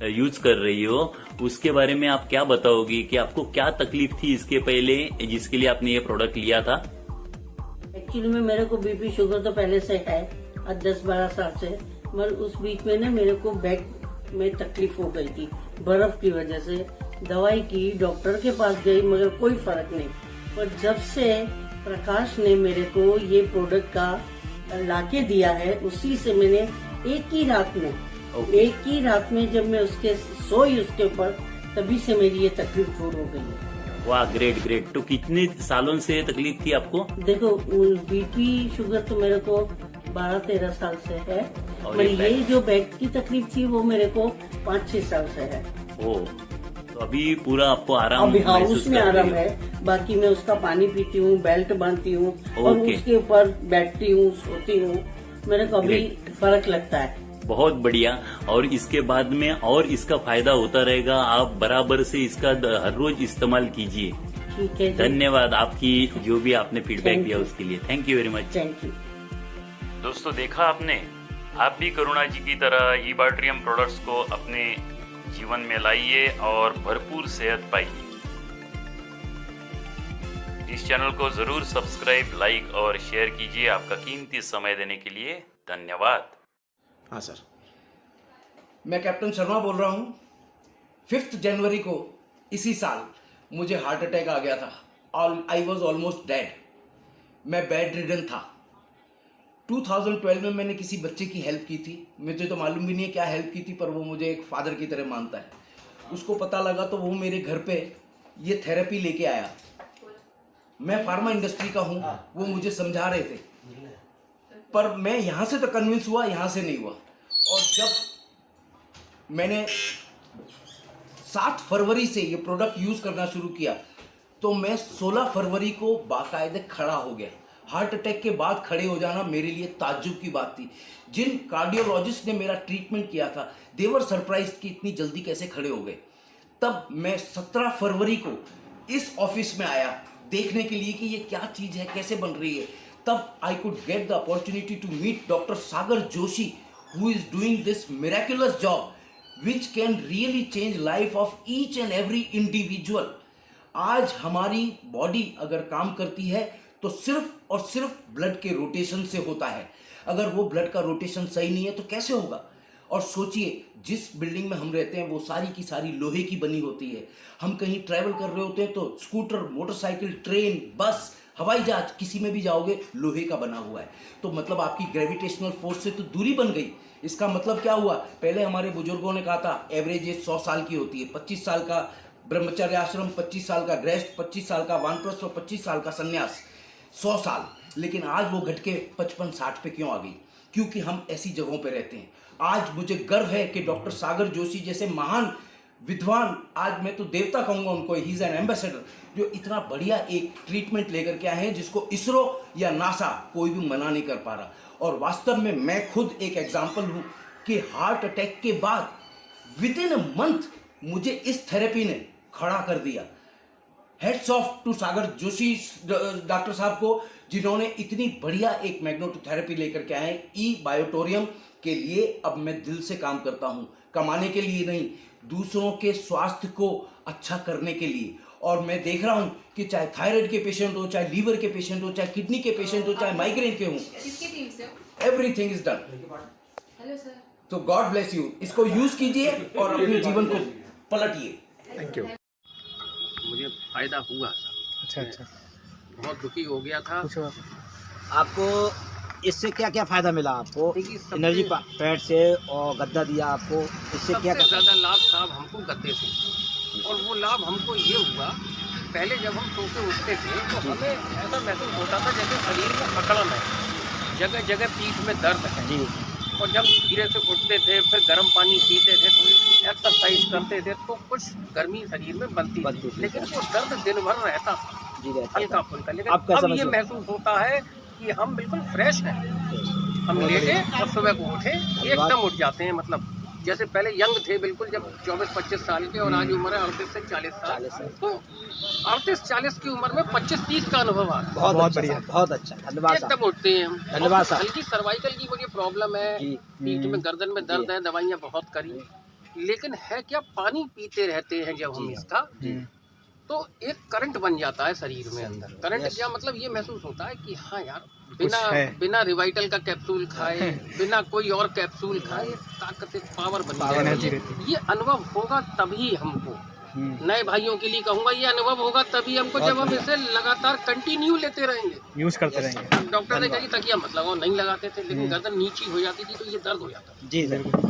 यूज कर रही हो, उसके बारे में आप क्या बताओगी कि आपको क्या तकलीफ थी इसके पहले, जिसके लिए आपने ये प्रोडक्ट लिया था? एक्चुअली में मेरे को बीपी शुगर तो पहले से है, आज 10-12 साल से, मगर उस बीच में ना मेरे को बैक में तकलीफ हो गई थी बर्फ की वजह से। दवाई की, डॉक्टर के पास गई, मगर कोई फर्क नहीं। पर जब से प्रकाश ने मेरे को ये प्रोडक्ट का लाके दिया है, उसी से मैंने एक ही रात में जब मैं उसके सोई उसके ऊपर, तभी से मेरी ये तकलीफ दूर हो गई है। वाह, ग्रेट ग्रेट। तो कितने सालों से ये तकलीफ थी आपको? देखो, बीपी शुगर तो मेरे को 12-13 साल से है, और ये जो बैक की तकलीफ थी वो मेरे को 5-6 साल से है। ओ, तो अभी पूरा आपको आराम? अभी हाँ, उसमें आराम है। बाकी मैं उसका पानी पीती हूँ, बेल्ट बांधती हूँ, और उसके ऊपर बैठती हूँ, सोती हूँ, मेरे को अभी फर्क लगता है। बहुत बढ़िया। और इसके बाद में और इसका फायदा होता रहेगा, आप बराबर से इसका हर रोज इस्तेमाल कीजिए। ठीक है, धन्यवाद आपकी जो भी आपने फीडबैक दिया उसके लिए। Thank you very much. Thank you. दोस्तों, देखा आपने, आप भी करुणा जी की तरह ई बायोटेरियम प्रोडक्ट्स को अपने जीवन में लाइए और भरपूर सेहत पाइए। इस चैनल को जरूर सब्सक्राइब, लाइक और शेयर कीजिए। आपका कीमती समय देने के लिए धन्यवाद। हाँ सर, मैं कैप्टन शर्मा बोल रहा हूँ। 5 जनवरी को इसी साल मुझे हार्ट अटैक आ गया था। I was almost dead. मैं बेड रिडन था। 2012 में मैंने किसी बच्चे की हेल्प की थी। मुझे तो मालूम भी नहीं है क्या हेल्प की थी, पर वो मुझे एक फादर की तरह मानता है। उसको पता लगा तो वो मेरे घर पे ये थेरेपी लेके आया। मैं फार्मा इंडस्ट्री का हूँ, वो मुझे समझा रहे थे, पर मैं यहाँ से तो कन्विंस हुआ, यहाँ से नहीं हुआ। और जब मैंने 7 फरवरी से ये प्रोडक्ट यूज़ करना शुरू किया, तो मैं 16 फरवरी को बाकायदे खड़ा हो गया। हार्ट अटैक के बाद खड़े हो जाना मेरे लिए ताज्जुब की बात थी। जिन कार्डियोलॉजिस्ट ने मेरा ट्रीटमेंट किया था, दे वर सरप्राइज्ड कि इतनी जल्दी कैसे खड़े हो गए। तब मैं 17 फरवरी को इस ऑफिस में आया देखने के लिए कि ये क्या चीज़ है, कैसे बन रही है। तब I could get the opportunity to meet doctor Sagar Joshi, who is doing this miraculous job which can really change life of each and every individual. आज हमारी बॉडी अगर काम करती है तो सिर्फ और सिर्फ ब्लड के रोटेशन से होता है। अगर वो ब्लड का रोटेशन सही नहीं है तो कैसे होगा? और सोचिए जिस बिल्डिंग में हम रहते हैं वो सारी की सारी लोहे की बनी होती है। हम कहीं ट्रैवल कर रहे होते हैं तो स्कूटर, मोटरसाइकिल, ट्रेन, बस, हवाई जहाज, किसी में भी जाओगे लोहे का बना हुआ है। तो मतलब आपकी ग्रेविटेशनल फोर्स से तो दूरी बन गई। इसका मतलब क्या हुआ, पहले हमारे बुजुर्गों ने कहा था एवरेज एज 100 साल की होती है। 25 साल का ब्रह्मचर्य आश्रम, 25 साल का गृहस्थ, 25 साल का वानप्रस्थ और 25 साल का संन्यास, 100 साल। लेकिन आज वो घट के 55-60 पे क्यों आ गई? क्योंकि हम ऐसी जगहों पे रहते हैं। आज मुझे गर्व है कि डॉक्टर सागर जोशी जैसे महान विद्वान, आज मैं तो देवता कहूंगा उनको, ही इज एन एम्बेसडर, जो इतना बढ़िया एक ट्रीटमेंट लेकर के आए हैं जिसको इसरो या नासा कोई भी मना नहीं कर पा रहा। और वास्तव में मैं खुद एक एग्जाम्पल हूं कि हार्ट अटैक के बाद विद इन अ मंथ मुझे इस थेरेपी ने खड़ा कर दिया। Heads off to Sagar Joshi doctor साहब को, जिन्होंने इतनी बढ़िया एक मैग्नेटोथेरेपी लेकर के आए ई बायोटोरियम के लिए। अब मैं दिल से काम करता हूं, कमाने के लिए नहीं, दूसरों के स्वास्थ्य को अच्छा करने के लिए। और मैं देख रहा हूं कि चाहे थायराइड के पेशेंट हो, चाहे लीवर के पेशेंट हो, चाहे किडनी के पेशेंट हो, चाहे माइग्रेन के हो, everything is done. Hello sir. तो गॉड ब्लेस यू। इसको यूज कीजिए और अपने जीवन को पलटिए। Thank you. मुझे फायदा हुआ था। अच्छा अच्छा। बहुत दुखी हो गया था। आपको इससे क्या क्या फायदा मिला आपको? एनर्जी पैड से और गद्दा दिया आपको, इससे क्या सबसे ज्यादा लाभ साहब हमको गद्दे से, और वो लाभ हमको ये हुआ, पहले जब हम सो के उठते थे तो हमें ऐसा महसूस होता था जैसे शरीर में अकड़न है, जगह जगह पीठ में दर्द है जी। और जब धीरे से उठते थे, फिर गर्म पानी पीते थे, थोड़ी सी एक्सरसाइज करते थे तो कुछ गर्मी शरीर में बनती थी, लेकिन वो दर्द दिन भर रहता हल्का फुल्का। लेकिन अब ये महसूस होता है कि हम बिल्कुल फ्रेश हैं। हम लेटे और सुबह को उठे एकदम उठ जाते हैं। मतलब जैसे पहले यंग थे बिल्कुल, जब 24-25 साल के, और आज उम्र है 38 से 40 साल। तो 38-40 की उम्र में 25-30 का अनुभव आ रहा है। बहुत बढ़िया, बहुत अच्छा, धन्यवाद। एकदम उठते हैं हम। धन्यवाद साहब। हल्की सर्वाइकल की मुझे प्रॉब्लम है, पीठ में गर्दन में दर्द है, दवाइयाँ बहुत करी, लेकिन है क्या, पानी पीते रहते हैं जब हम इसका, तो एक करंट बन जाता है शरीर में अंदर। करंट क्या मतलब, ये महसूस होता है कि हाँ यार, बिना रिवाइटल का कैप्सूल खाए, बिना कोई और कैप्सूल खाए, ताकत पावर बनी रहती है। ये अनुभव होगा तभी हमको, नए भाइयों के लिए कहूँगा, ये अनुभव होगा तभी हमको जब हम इसे लगातार कंटिन्यू लेते रहेंगे, यूज करते रहेंगे। डॉक्टर ने कहा तकिया मत लगाओ, नहीं लगाते थे, लेकिन गर्दन नीची हो जाती थी तो ये दर्द हो जाता था जी।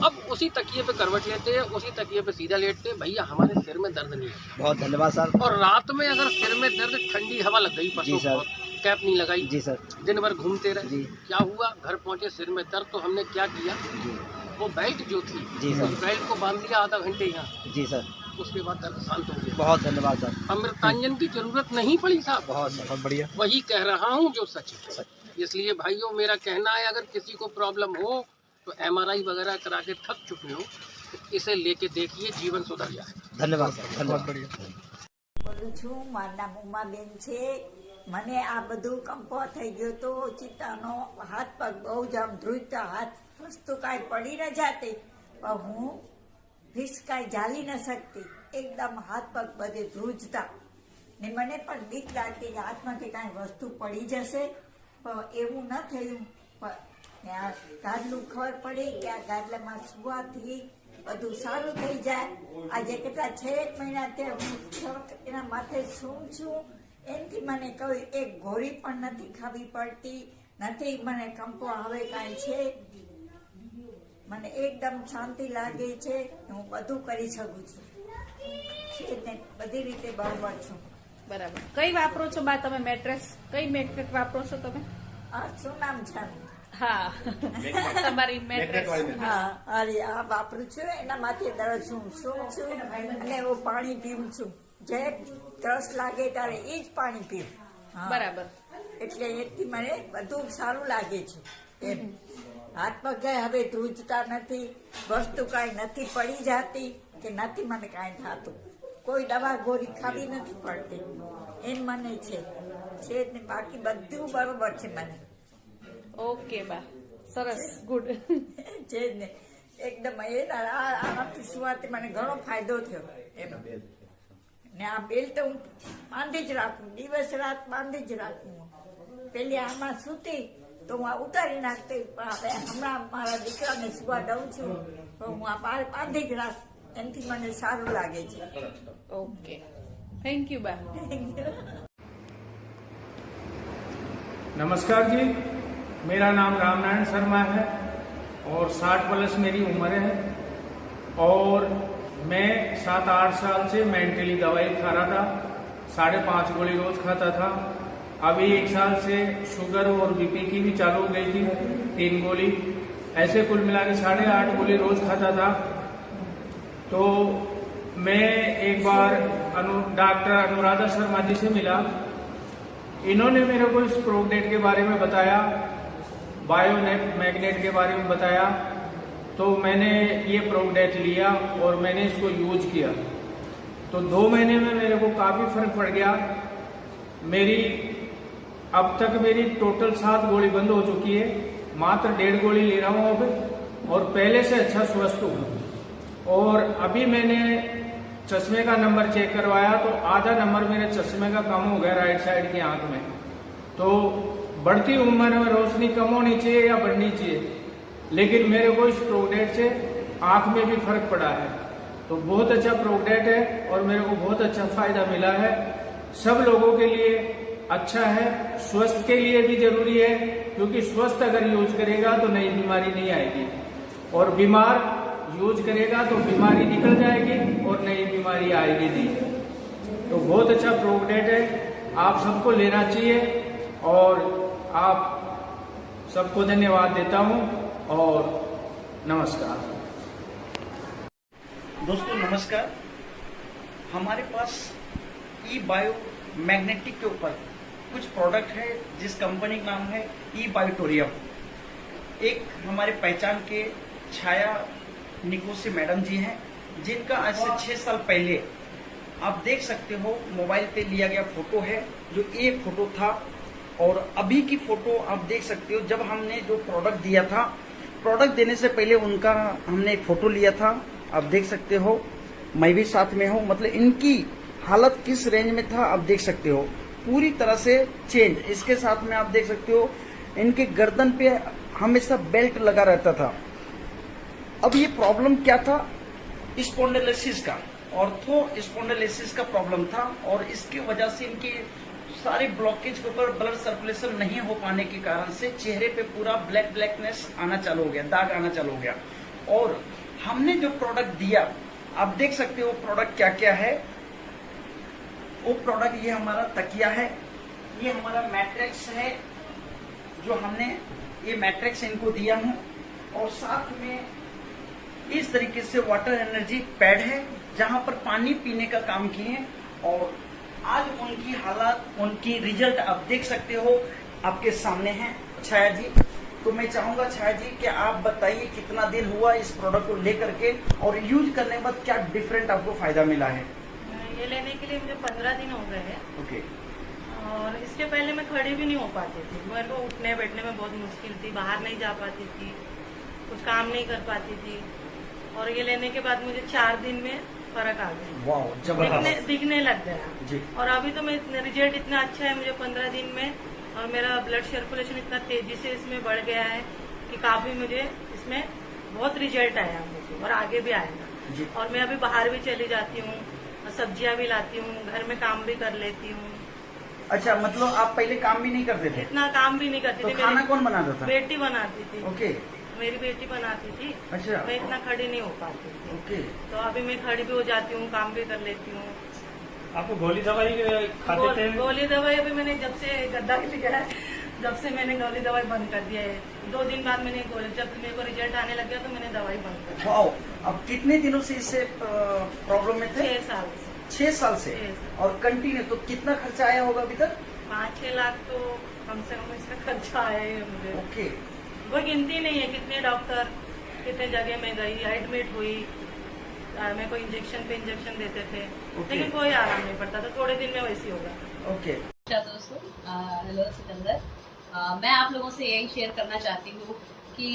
अब उसी तकिए पे करवट लेते हैं, उसी तकिए पे सीधा लेटते हैं, भैया हमारे सिर में दर्द नहीं है। बहुत धन्यवाद सर। और रात में अगर सिर में दर्द, ठंडी हवा लग गई, परसों कैप नहीं लगाई जी सर, दिन भर घूमते रहे, क्या हुआ, घर पहुंचे सिर में दर्द, तो हमने क्या किया, वो बेल्ट जो थी जी सर, बेल्ट को बांध लिया आधा घंटे यहाँ जी सर, उसके बाद दर्द शांत हो गया। बहुत धन्यवाद सर। अमृतांजन की जरूरत नहीं पड़ी साहब। बहुत बढ़िया। वही कह रहा हूँ जो सच है। इसलिए भाइयों, मेरा कहना है, अगर किसी को प्रॉब्लम हो तो MRI वगैरह करा के थक चुके हो तो इसे लेके देखिए, जीवन सुधर जाए। धन्यवाद सर। धन्यवाद। बढ़िया। બોલું છું, મારું નામ ઉમાબેન છે। મને આ બધું કંપો થઈ ગયો તો ચિત્તાનો હાથ પગ બહુ જ આમ ધ્રુજતા, હાથ વસ્તુ કાંઈ પડી ન જાતી, પણ હું હિસકાઈ ઝાલી ન શકતી, એકદમ હાથ પગ બધે ધ્રુજતા ને મને પણ બીક લાગતી કે હાથમાંથી કાંઈ વસ્તુ પડી જશે, પણ એવું ન થયું। ને આ ગાદલું ખબર પડી કે આ ગાદલામાં સુવાથી બધું સારું થઈ જાય। આજે કેટલા 6 મહિનાથી હું એના માથે સૂમ છું, એનાથી મને કોઈ એક ગોળી પણ નથી ખાવી પડતી, નથી મને કંપો આવે કાંઈ છે, મને એકદમ શાંતિ લાગે છે, હું બધું કરી શકું છું, બધી રીતે બરાબર છું। બરાબર। કઈ વાપરો છો બા તમે મેટ્રેસ? કઈ મેટ્રેસ વાપરો છો તમે? શું નામ છે? હા, તમારી મેટ્રેસ? હા, અરે આ વાપરું છું, એના માથે દરજ છું એટલે હું પાણી પીવું છું, જે તરસ લાગે ત્યારે એ જ પાણી પીવું। બરાબર। એટલે એથી મને બધું સારું લાગે છે એમ। હાથ પગ હવે ધ્રુજતા નથી, વસ્તુ કાંઈ નથી પડી જાતી કે નથી મને કાંઈ થતું, કોઈ દવા ગોળી ખાવી નથી પડતી, એમ મને છે ને, બાકી બધું બરોબર છે મને। ઓકે બા, સરસ, ગુડ છે ને, એકદમ આનાથી સુવાથી મને ઘણો ફાયદો થયો એમ। ને આ બેલ્ટ હું બાંધી જ રાખું, દિવસ રાત બાંધી જ રાખું। પેલી આમાં સૂતી તો હું આ ઉતારી નાખતી, પણ હવે હમણાં મારા દીકરાને સુવા દઉં છું તો હું આ બાંધી જ રાખ, એનાથી મને સારું લાગે છે. ओके, थैंक यू बहन. नमस्कार जी, मेरा नाम रामनारायण शर्मा है और 60 प्लस मेरी उम्र है और मैं 7-8 साल से मेंटली दवाई खा रहा था. 5.5 गोली रोज खाता था. अभी 1 साल से शुगर और बीपी की भी चालू हो गई थी, 3 गोली. ऐसे कुल मिला के 8.5 गोली रोज खाता था. तो मैं एक बार डॉक्टर अनुराधा शर्मा जी से मिला. इन्होंने मेरे को इस प्रोगनेट के बारे में बताया, बायोनेट मैग्नेट के बारे में बताया. तो मैंने ये प्रोगनेट लिया और मैंने इसको यूज किया. तो 2 महीने में मेरे को काफी फर्क पड़ गया. मेरी अब तक मेरी टोटल 7 गोली बंद हो चुकी है. मात्र 1.5 गोली ले रहा हूं अब, और पहले से अच्छा स्वस्थ हूं. और अभी मैंने चश्मे का नंबर चेक करवाया तो आधा नंबर मेरे चश्मे का कम हो गया राइट साइड की आंख में. तो बढ़ती उम्र में रोशनी कम होनी चाहिए या बढ़नी चाहिए, लेकिन मेरे को इस प्रोगनेट से आंख में भी फर्क पड़ा है. तो बहुत अच्छा प्रोगनेट है और मेरे को बहुत अच्छा फायदा मिला है. सब लोगों के लिए अच्छा है, स्वस्थ के लिए भी जरूरी है, क्योंकि स्वस्थ अगर यूज करेगा तो नई बीमारी नहीं आएगी, और बीमार यूज करेगा तो बीमारी निकल जाएगी और नई बीमारी आएगी नहीं. तो बहुत अच्छा प्रोगनेट है, आप सबको लेना चाहिए और आप सबको धन्यवाद देता हूं और नमस्कार. दोस्तों नमस्कार, हमारे पास ई बायो मैग्नेटिक के ऊपर कुछ प्रोडक्ट है जिस कंपनी का नाम है ई बायोटोरियम. एक हमारे पहचान के छाया निकोसी मैडम जी हैं, जिनका आज से 6 साल पहले आप देख सकते हो मोबाइल पे लिया गया फोटो है, जो एक फोटो था. और अभी की फोटो आप देख सकते हो. जब हमने जो प्रोडक्ट दिया था, प्रोडक्ट देने से पहले उनका हमने एक फोटो लिया था, आप देख सकते हो. मैं भी साथ में हूँ, मतलब इनकी हालत किस रेंज में था आप देख सकते हो, पूरी तरह से चेंज. इसके साथ में आप देख सकते हो इनके गर्दन पे हमेशा बेल्ट लगा रहता था. अब ये प्रॉब्लम क्या था? स्पॉन्डिलोसिस का, ऑर्थो स्पॉन्डिलोसिस का प्रॉब्लम था, और इसकी वजह से इनके सारे ब्लॉकेज के ऊपर ब्लड सर्कुलेशन नहीं हो पाने के कारण से चेहरे पे पूरा ब्लैकनेस आना चालू हो गया, दाग आना चालू हो गया. और हमने जो प्रोडक्ट दिया आप देख सकते हो प्रोडक्ट क्या क्या है. वो प्रोडक्ट ये हमारा तकिया है, ये हमारा मैट्रिक्स है, जो हमने ये मैट्रिक्स इनको दिया हूं, और साथ में इस तरीके से वाटर एनर्जी पैड है, जहां पर पानी पीने का काम किए. और आज उनकी हालत, उनकी रिजल्ट आप देख सकते हो, आपके सामने है. छाया जी, तो मैं चाहूंगा छाया जी कि आप बताइए कितना दिन हुआ इस प्रोडक्ट को लेकर के, और यूज करने के बाद क्या डिफरेंट आपको फायदा मिला है? ये लेने के लिए मुझे 15 दिन हो गए हैं. ओके. और इसके पहले मैं खड़ी भी नहीं हो पाती थी. मेरे को उठने बैठने में बहुत मुश्किल थी, बाहर नहीं जा पाती थी, कुछ काम नहीं कर पाती थी. और ये लेने के बाद मुझे 4 दिन में फर्क आ गया. वाह, जबरदस्त. दिखने लग गया जी. और अभी तो मैं रिजल्ट इतना अच्छा है मुझे 15 दिन में, और मेरा ब्लड सर्कुलेशन इतना तेजी से इसमें बढ़ गया है कि काफी मुझे इसमें बहुत रिजल्ट आया मुझे, और आगे भी आएगा. और मैं अभी बाहर भी चली जाती हूँ, सब्जियां भी लाती हूँ, घर में काम भी कर लेती हूँ. अच्छा, मतलब आप पहले काम भी नहीं करते थे? इतना काम भी नहीं करती तो थी. खाना कौन बनाता था? बेटी बनाती थी. ओके. मेरी बेटी बनाती थी. अच्छा. मैं इतना खड़ी नहीं हो पाती थी. ओके. तो अभी मैं खड़ी भी हो जाती हूँ, काम भी कर लेती हूँ. आपको गोली दवाई खाते थे? गोली दवाई अभी मैंने जब से गद्दा लिया है, जब से मैंने गोली दवाई बंद कर दिया है. 2 दिन बाद मैंने गोली, जब मेरे को रिजल्ट आने लग गया तो मैंने दवाई बंद कर दी. वाओ. अब कितने दिनों से इससे प्रॉब्लम में थे? 6 साल से. 6 साल से. और कंटिन्यू. तो कितना खर्चा आया होगा अभी तक? 5-6 लाख तो कम से कम इसका खर्चा आया है मुझे. ओके. वो गिनती नहीं है कितने डॉक्टर कितने जगह में गई, एडमिट हुई, मेरे को इंजेक्शन पे इंजेक्शन देते थे, लेकिन कोई आराम नहीं पड़ता था. थोड़े दिन में वैसे होगा. ओके. दोस्तों, हेलो सिकंदर. मैं आप लोगों से यही शेयर करना चाहती हूँ कि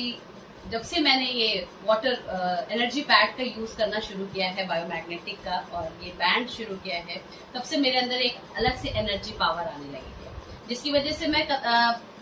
जब से मैंने ये वाटर एनर्जी पैड का यूज करना शुरू किया है, बायोमैग्नेटिक का, और ये बैंड शुरू किया है, तब से मेरे अंदर एक अलग से एनर्जी पावर आने लगी है, जिसकी वजह से मैं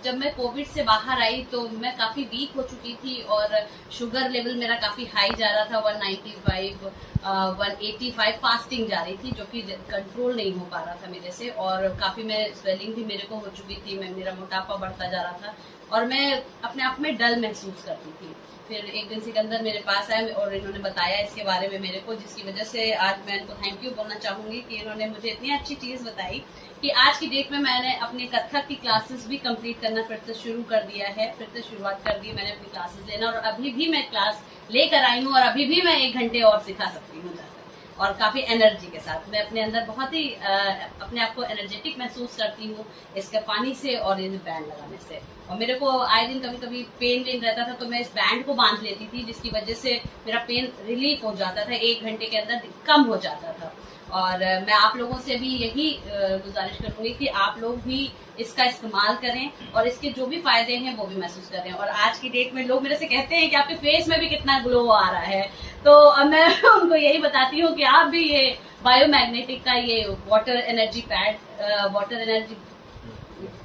जब मैं कोविड से बाहर आई तो मैं काफी वीक हो चुकी थी और शुगर लेवल मेरा काफी हाई जा रहा था, 195, 185 फास्टिंग जा रही थी, जो कि कंट्रोल नहीं हो पा रहा था मेरे से। और काफी मैं स्वेलिंग भी मेरे को हो चुकी थी, मेरा मोटापा बढ़ता जा रहा था और मैं अपने आप में डल महसूस करती थी। फिर एक दिन सिकंदर मेरे पास आए और इन्होंने बताया इसके बारे में मेरे को, जिसकी वजह से आज मैं इनको थैंक यू बोलना चाहूंगी कि इन्होंने मुझे इतनी अच्छी चीज बताई कि आज की डेट में मैंने अपने कथक की क्लासेस भी कंप्लीट करना फिर से शुरू कर दिया है, फिर से शुरुआत कर दी मैंने अपनी क्लासेस लेना, और अभी भी मैं क्लास लेकर आई हूँ और अभी भी मैं 1 घंटे और सिखा सकती हूँ जाकर, और काफी एनर्जी के साथ। मैं अपने अंदर बहुत ही अपने आप को एनर्जेटिक महसूस करती हूँ इसके पानी से और ये बैंड लगाने से। और मेरे को आए दिन कभी कभी पेन रहता था तो मैं इस बैंड को बांध लेती थी, जिसकी वजह से मेरा पेन रिलीफ हो जाता था, 1 घंटे के अंदर कम हो जाता था। और मैं आप लोगों से भी यही गुजारिश करूंगी कि आप लोग भी इसका इस्तेमाल करें और इसके जो भी फायदे हैं वो भी महसूस करें। और आज की डेट में लोग मेरे से कहते हैं कि आपके फेस में भी कितना ग्लो आ रहा है, तो अब मैं उनको यही बताती हूँ कि आप भी ये बायोमैग्नेटिक का ये वाटर एनर्जी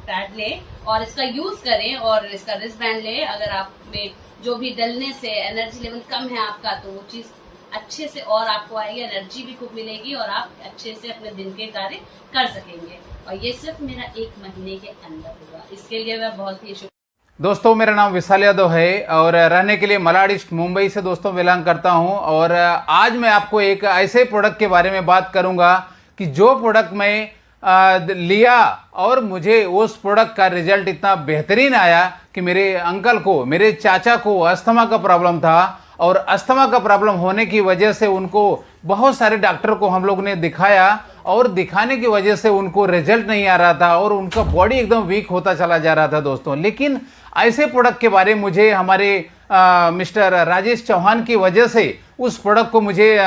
पैड लें और इसका यूज करें और इसका रिस्ट बैंड लें। अगर आप में जो भी डलनेस है, एनर्जी लेवल कम है आपका, तो वो चीज अच्छे से और आपको आएगी, एनर्जी भी खूब मिलेगी और आप अच्छे से अपने दिन के कार्य कर सकेंगे। और ये सिर्फ मेरा 1 महीने के अंदर हुआ, इसके लिए मैं बहुत ही दोस्तों मेरा नाम विशाल यादव है और रहने के लिए मलाड ईस्ट मुंबई से दोस्तों बिलोंग करता हूं। और आज मैं आपको एक ऐसे प्रोडक्ट के बारे में बात करूंगा कि जो प्रोडक्ट मैं लिया और मुझे उस प्रोडक्ट का रिजल्ट इतना बेहतरीन आया कि मेरे अंकल को, मेरे चाचा को अस्थमा का प्रॉब्लम था और अस्थमा का प्रॉब्लम होने की वजह से उनको बहुत सारे डॉक्टर को हम लोग ने दिखाया और दिखाने की वजह से उनको रिजल्ट नहीं आ रहा था और उनका बॉडी एकदम वीक होता चला जा रहा था दोस्तों। लेकिन ऐसे प्रोडक्ट के बारे में मुझे हमारे मिस्टर राजेश चौहान की वजह से उस प्रोडक्ट को मुझे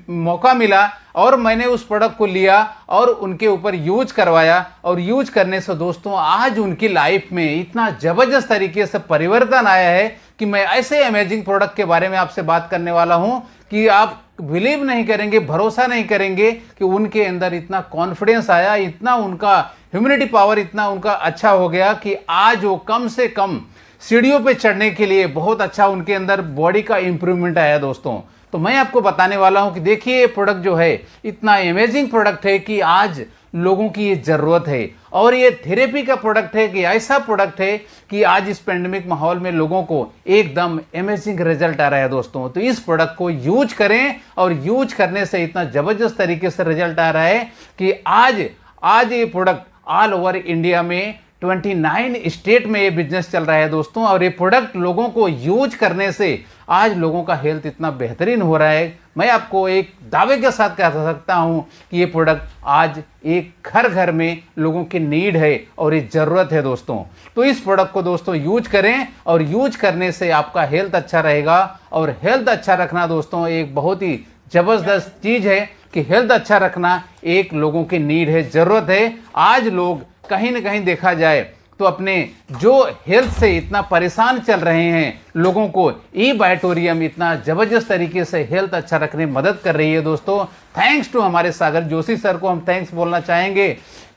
मौका मिला और मैंने उस प्रोडक्ट को लिया और उनके ऊपर यूज करवाया और यूज करने से दोस्तों आज उनकी लाइफ में इतना ज़बरदस्त तरीके से परिवर्तन आया है कि मैं ऐसे अमेजिंग प्रोडक्ट के बारे में आपसे बात करने वाला हूं कि आप बिलीव नहीं करेंगे, भरोसा नहीं करेंगे कि उनके अंदर इतना कॉन्फिडेंस आया, इतना उनका ह्यूमिनिटी पावर इतना उनका अच्छा हो गया कि आज वो कम से कम सीढ़ियों पे चढ़ने के लिए बहुत अच्छा उनके अंदर बॉडी का इंप्रूवमेंट आया दोस्तों। तो मैं आपको बताने वाला हूं कि देखिए ये प्रोडक्ट जो है इतना अमेजिंग प्रोडक्ट है कि आज लोगों की ये जरूरत है और ये थेरेपी का प्रोडक्ट है कि ऐसा प्रोडक्ट है कि आज इस पेंडेमिक माहौल में लोगों को एकदम अमेजिंग रिजल्ट आ रहा है दोस्तों। तो इस प्रोडक्ट को यूज करें और यूज करने से इतना जबरदस्त तरीके से रिजल्ट आ रहा है कि आज ये प्रोडक्ट ऑल ओवर इंडिया में 29 स्टेट में ये बिजनेस चल रहा है दोस्तों। और ये प्रोडक्ट लोगों को यूज करने से आज लोगों का हेल्थ इतना बेहतरीन हो रहा है, मैं आपको एक दावे के साथ कह सकता हूं कि ये प्रोडक्ट आज एक घर में लोगों की नीड है और ये ज़रूरत है दोस्तों। तो इस प्रोडक्ट को दोस्तों यूज करें और यूज करने से आपका हेल्थ अच्छा रहेगा। और हेल्थ अच्छा रखना दोस्तों एक बहुत ही ज़बरदस्त चीज़ है कि हेल्थ अच्छा रखना एक लोगों की नीड है, ज़रूरत है। आज लोग कहीं ना कहीं देखा जाए तो अपने जो हेल्थ से इतना परेशान चल रहे हैं लोगों को ई बायोटोरियम इतना ज़बरदस्त तरीके से हेल्थ अच्छा रखने में मदद कर रही है दोस्तों। थैंक्स टू हमारे सागर जोशी सर को हम थैंक्स बोलना चाहेंगे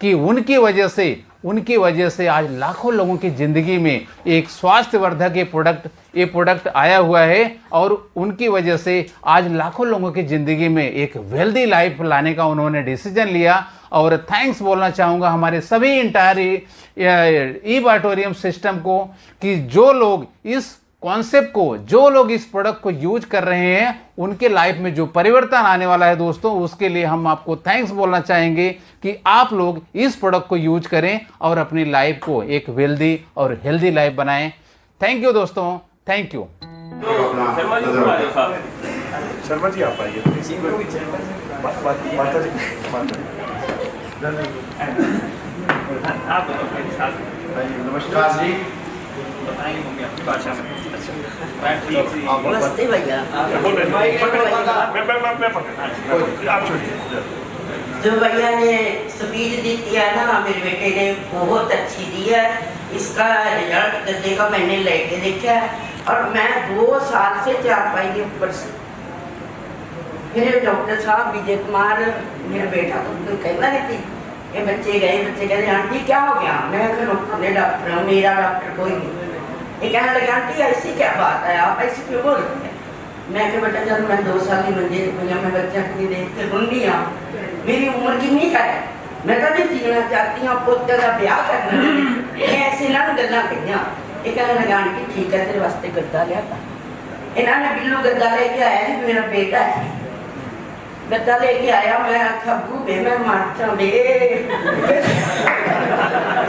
कि उनकी वजह से आज लाखों लोगों की ज़िंदगी में एक स्वास्थ्यवर्धक ये प्रोडक्ट आया हुआ है और उनकी वजह से आज लाखों लोगों की ज़िंदगी में एक वेल्दी लाइफ लाने का उन्होंने डिसीजन लिया। और थैंक्स बोलना चाहूँगा हमारे सभी इंटायर ई बायोटोरियम सिस्टम को कि जो लोग इस कॉन्सेप्ट को, जो लोग इस प्रोडक्ट को यूज कर रहे हैं उनके लाइफ में जो परिवर्तन आने वाला है दोस्तों, उसके लिए हम आपको थैंक्स बोलना चाहेंगे कि आप लोग इस प्रोडक्ट को यूज करें और अपनी लाइफ को एक वेल्दी और हेल्दी लाइफ बनाएं। थैंक यू दोस्तों, थैंक यू। शर्मा जी आप आइए नमस्कार जी, बताएंगे मम्मी आपकी भाषा में। नमस्ते भैया। आप छोड़िए। जो भैया ने स्पीच दी है ना मेरे बेटे ने बहुत अच्छी दी है। इसका रिजल्ट देखा मैंने लेके देखा और मैं 2 साल से चारपाई के ऊपर से मेरे डॉक्टर साहब विजय कुमार मेरा बेटा तो कहना नहीं थी ये बच्चे कहते आंटी क्या हो गया? मैं अपने डॉक्टर हूँ, मेरा डॉक्टर कोई नहीं। ये कहने लगे आंटी ऐसी क्या बात है, आप ऐसी क्यों बोल रहे हैं? मैं क्या बेटा जब मैं 2 साल की मंजे मैं बच्चा कितनी देखते रुनी हाँ, मेरी उम्र कितनी का है, मैं कभी जीना चाहती हूँ, पोते का ब्याह करना। ऐसे ना गल्ला कही। ये कहने लगे आंटी ठीक है तेरे वास्ते गद्दा लिया था। इन्होंने बिल्लू गद्दा लेके आया जी, मेरा बेटा है, गद्दा लेके आया। मैं आखा बूबे मैं मर जावे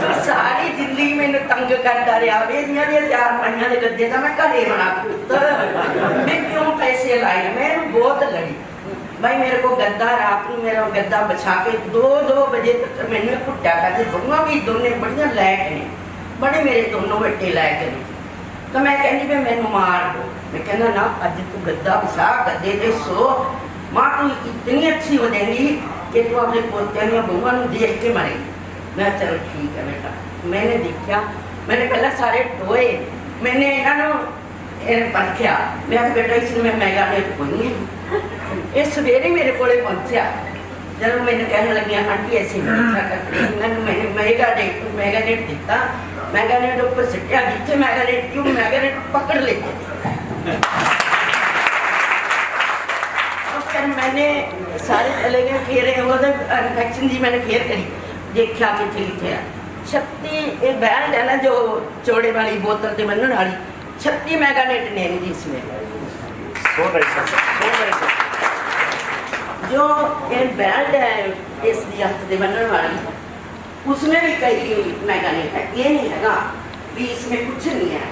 तो सारी जिंदगी मैंने तंग करता रहा। वे 4-5 के गद्दे का मैं घरे बना पुत्र, मैं क्यों पैसे लाए? मैं बहुत लड़ी भाई, मेरे को गद्दा रात में मेरा गद्दा बिछा के 2-2 बजे तक मैंने कुट्टा करते। दोनों बढ़िया लैक ने, बड़े मेरे दोनों बेटे लैक ने। तो मैं कहनी भी मैनू मार दो। मैं कहना ना अज तू गद्दा बिछा गद्दे ते सो, माँ तू इतनी अच्छी हो जाएगी कि तू अपने पोते या बहुआ देख के मरेगी। मैं चलो ठीक है बेटा। मैंने देखा, मैंने पहले सारे टोए, मैंने इन्होंने परखिया। मैं बेटा इसमें मैगा नेट कोई नहीं। ये सवेरे मेरे को पहुंचा, जब मैंने कहने लगी आंटी ऐसे नहीं करती, मैंने मैगा नेट दिता। मैगा नेट ऊपर सिटिया, जिथे मैगा नेट क्यों मैगा नेट पकड़ लेते। फिर मैंने सारे चले गए फिर इन्फेक्शन जी मैंने फिर करी, देखा कितने कितने 36 एक बैल है ना जो चौड़े वाली बोतल से बनने वाली 36 मैगा नेट ने जी इसमें। जो ये बेल्ट है इस हथ से बनने वाली, उसमें भी कई मैगा नेट है। ये नहीं है ना भी इसमें कुछ नहीं है।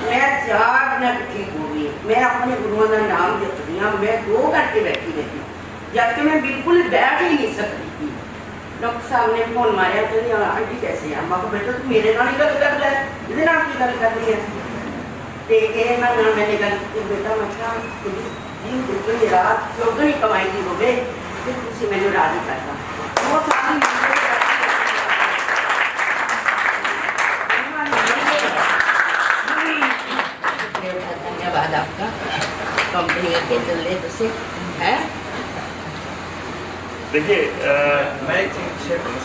मैं 4 दिन ठीक हो गई। मैं अपने गुरुओं का नाम देती हूँ। मैं 2 घंटे बैठी रहती, जबकि मैं बिल्कुल बैठ ही नहीं सकती थी। डॉक्टर साहब ने फोन मारिया तो आंटी कैसे है? मैं बेटा तू मेरे नाल ही गल कर लै, इहदे नाल की गल कर रही है? तो ये मैंने गल की बेटा मैं दिन दुगनी रात चौगनी कमाई की हो गए तो तुम मैंने राजी करता। बहुत सारी धन्यवाद आपका, कंपनी के चल तुझसे है। देखिए मैं एक चीज शेयर करूँ,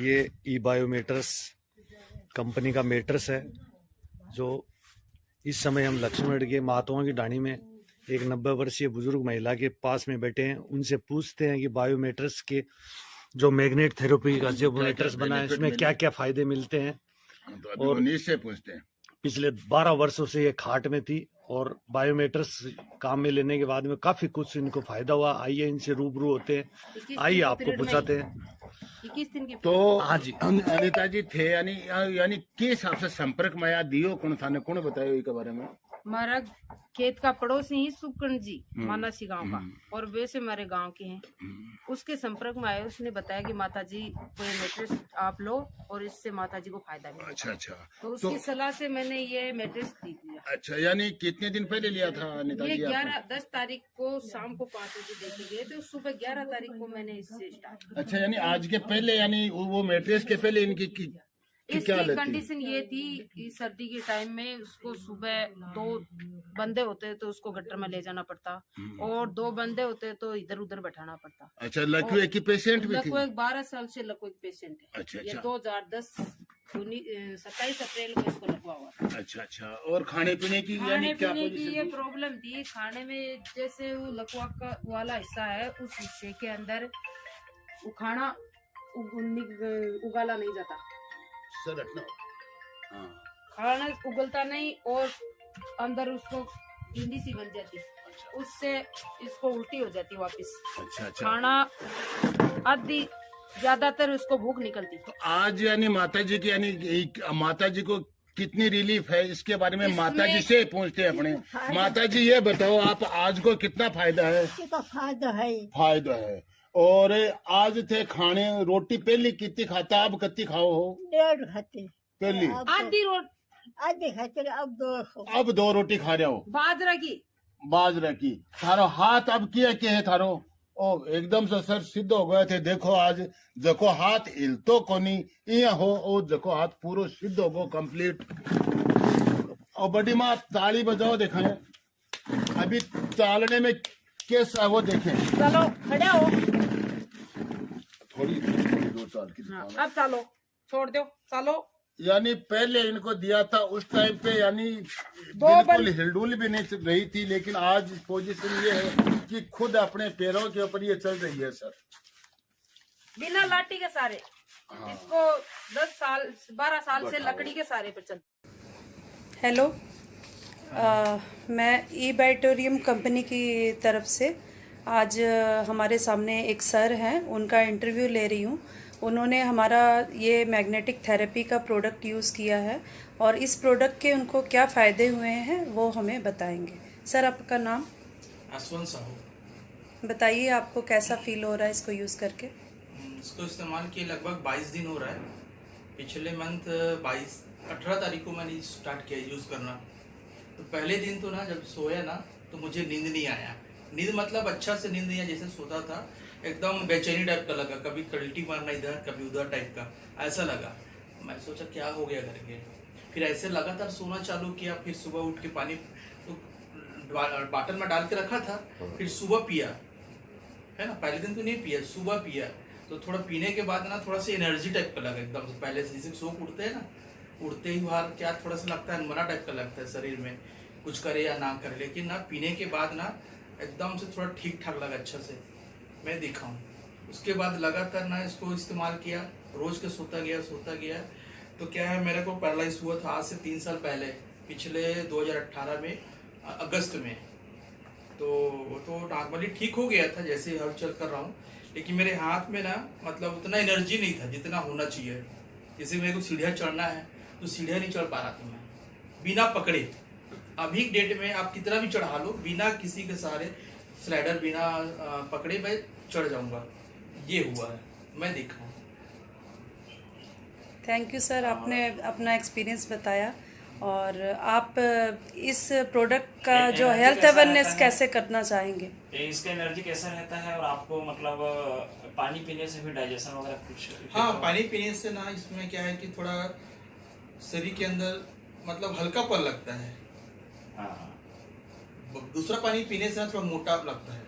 ये ई बायोमेटर्स कंपनी का मेटर्स है, जो इस समय हम लक्ष्मण के महात्माओं की ढाणी में एक 90 वर्षीय बुजुर्ग महिला के पास में बैठे हैं। उनसे पूछते हैं कि बायोमेटर्स के जो मैग्नेट थेरेपी का जो मेटर्स बना है इसमें क्या क्या फायदे मिलते हैं। और उन्हीं से पूछते हैं। पिछले 12 वर्षों से ये खाट में थी और बायोमेटर्स काम में लेने के बाद में काफी कुछ इनको फायदा हुआ। आइए इनसे रूबरू होते हैं, आइए आपको पूछाते हैं। 21 दिन की तो हाँ जी अनिता जी थे यानी किस हिसाब से संपर्क में आया दियो कौन थाने कौन बतायो इसके बारे में? हमारा खेत का पड़ोसी ही सुकर्ण जी मानासी गांव का, और वैसे हमारे गांव के हैं। उसके संपर्क में आए, उसने बताया कि माता जी कोई मैट्रेस आप लो और इससे माता जी को फायदा मिलेगा। अच्छा अच्छा। तो उसकी सलाह से मैंने ये मैट्रेस खरीद लिया। अच्छा, यानी कितने दिन पहले लिया था अनिता जी? ये 10 तारीख को शाम को 5 बजे देखे गए थे, सुबह 11 तारीख को मैंने इससे स्टार्ट किया। अच्छा, यानी आज के पहले यानी वो मैट्रेस के पहले इनकी इसकी कंडीशन ये थी कि सर्दी के टाइम में उसको सुबह 2 बंदे होते तो उसको गटर में ले जाना पड़ता और 2 बंदे होते तो इधर उधर बैठाना पड़ता। अच्छा, लकवे की पेशेंट भी थी? लकवे 12 साल से लकवे की पेशेंट है। अच्छा, ये 2010 27 अप्रैल को इसको लगवा हुआ था। अच्छा अच्छा। और खाने पीने की यानी क्या ये प्रॉब्लम थी? खाने में जैसे वो लकवा का वाला हिस्सा है उस हिस्से के अंदर वो खाना उगाला नहीं जाता, खाना उगलता नहीं और अंदर उसको भिंडी सी बन जाती, उससे इसको उल्टी हो जाती वापस। अच्छा अच्छा। खाना आधी ज्यादातर उसको भूख निकलती। तो आज यानी माता जी की यानी माता जी को कितनी रिलीफ है इसके बारे में माता जी से पूछते हैं अपने। माता जी ये बताओ आप आज को कितना फायदा है? फायदा है। और आज थे खाने रोटी पहली कितनी खाता, अब कितनी खाओ हो? 1.5 खाते पहली आधी खाते, अब 2 रोटी खा रहे हो बाजरा की। थारो हाथ अब क्या है थारो? ओ एकदम से सर सिद्ध हो गए थे। देखो आज जको हाथ हिलतो कोनी इया हो, ओ जको हाथ पूरा सिद्ध हो गो कंप्लीट। और बड़ी माँ ताली बजाओ, देखा अभी चालने में इसके वो देखें, चलो खड़े हो, थोड़ी 2 साल की। हाँ, अब चलो, छोड़ दो, चलो। यानी पहले इनको दिया था उस टाइम पे, यानी बिल्कुल हिलडुल भी नहीं रही थी, लेकिन आज पोजीशन ये है कि खुद अपने पैरों के ऊपर ये चल रही है सर, बिना लाठी के सारे। इसको 10 साल 12 साल से लकड़ी के सारे पर चल। हेलो, मैं ई बायोटोरियम कंपनी की तरफ से आज हमारे सामने एक सर हैं, उनका इंटरव्यू ले रही हूँ। उन्होंने हमारा ये मैग्नेटिक थेरेपी का प्रोडक्ट यूज़ किया है और इस प्रोडक्ट के उनको क्या फ़ायदे हुए हैं वो हमें बताएंगे। सर, आपका नाम? असवंत साहू। बताइए, आपको कैसा फील हो रहा है इसको यूज़ करके? इसको इस्तेमाल किए लगभग 22 दिन हो रहा है। पिछले मंथ 18 तारीख को मैंने स्टार्ट किया यूज़ करना। तो पहले दिन तो ना जब सोया ना तो मुझे नींद नहीं आया। नींद मतलब अच्छा से नींद नहीं आया, जैसे सोता था एकदम बेचैनी टाइप का लगा, कभी कल्टी मारना इधर कभी उधर टाइप का ऐसा लगा। मैं सोचा क्या हो गया करके, फिर ऐसे लगातार सोना चालू किया। फिर सुबह उठ के पानी तो बॉटल में डाल के रखा था, फिर सुबह पिया है ना। पहले दिन तो नहीं पिया, सुबह पिया तो थोड़ा पीने के बाद ना थोड़ा सा एनर्जी टाइप का लगा एकदम से। पहले से जैसे सो उठते हैं ना, उठते ही बाहर क्या थोड़ा सा लगता है, अनमना टाइप का लगता है शरीर में, कुछ करे या ना करे। लेकिन ना पीने के बाद ना एकदम से थोड़ा ठीक ठाक लगा, अच्छा से मैं दिखाऊं। उसके बाद लगातार ना इसको इस्तेमाल किया, रोज के सोता गया। तो क्या है, मेरे को पैरालाइज हुआ था आज से 3 साल पहले, पिछले 2018 में अगस्त में। तो नॉर्मली ठीक हो गया था जैसे हल चल कर रहा हूँ, लेकिन मेरे हाथ में ना मतलब उतना एनर्जी नहीं था जितना होना चाहिए। जैसे मेरे को सीढ़ियाँ चढ़ना है तो सीढ़ियाँ नहीं चढ़ पा रहा था मैं, बिना पकड़े। अभी डेट में आप कितना भी चढ़ा लो, बिना किसी के सहारे स्लाइडर बिना पकड़े मैं चढ़ जाऊंगा। ये हुआ है, मैं देखा हूँ। थैंक यू सर, आपने अपना एक्सपीरियंस बताया। और आप इस प्रोडक्ट का जो हेल्थ अवेयरनेस कैसे करना चाहेंगे? इसका एनर्जी कैसा रहता है और आपको मतलब पानी पीने से भी डाइजेशन वगैरह कुछ? हाँ, पानी पीने से ना इसमें क्या है कि थोड़ा शरीर के अंदर मतलब हल्कापन लगता है। हाँ। दूसरा पानी पीने से ना थोड़ा मोटा लगता है।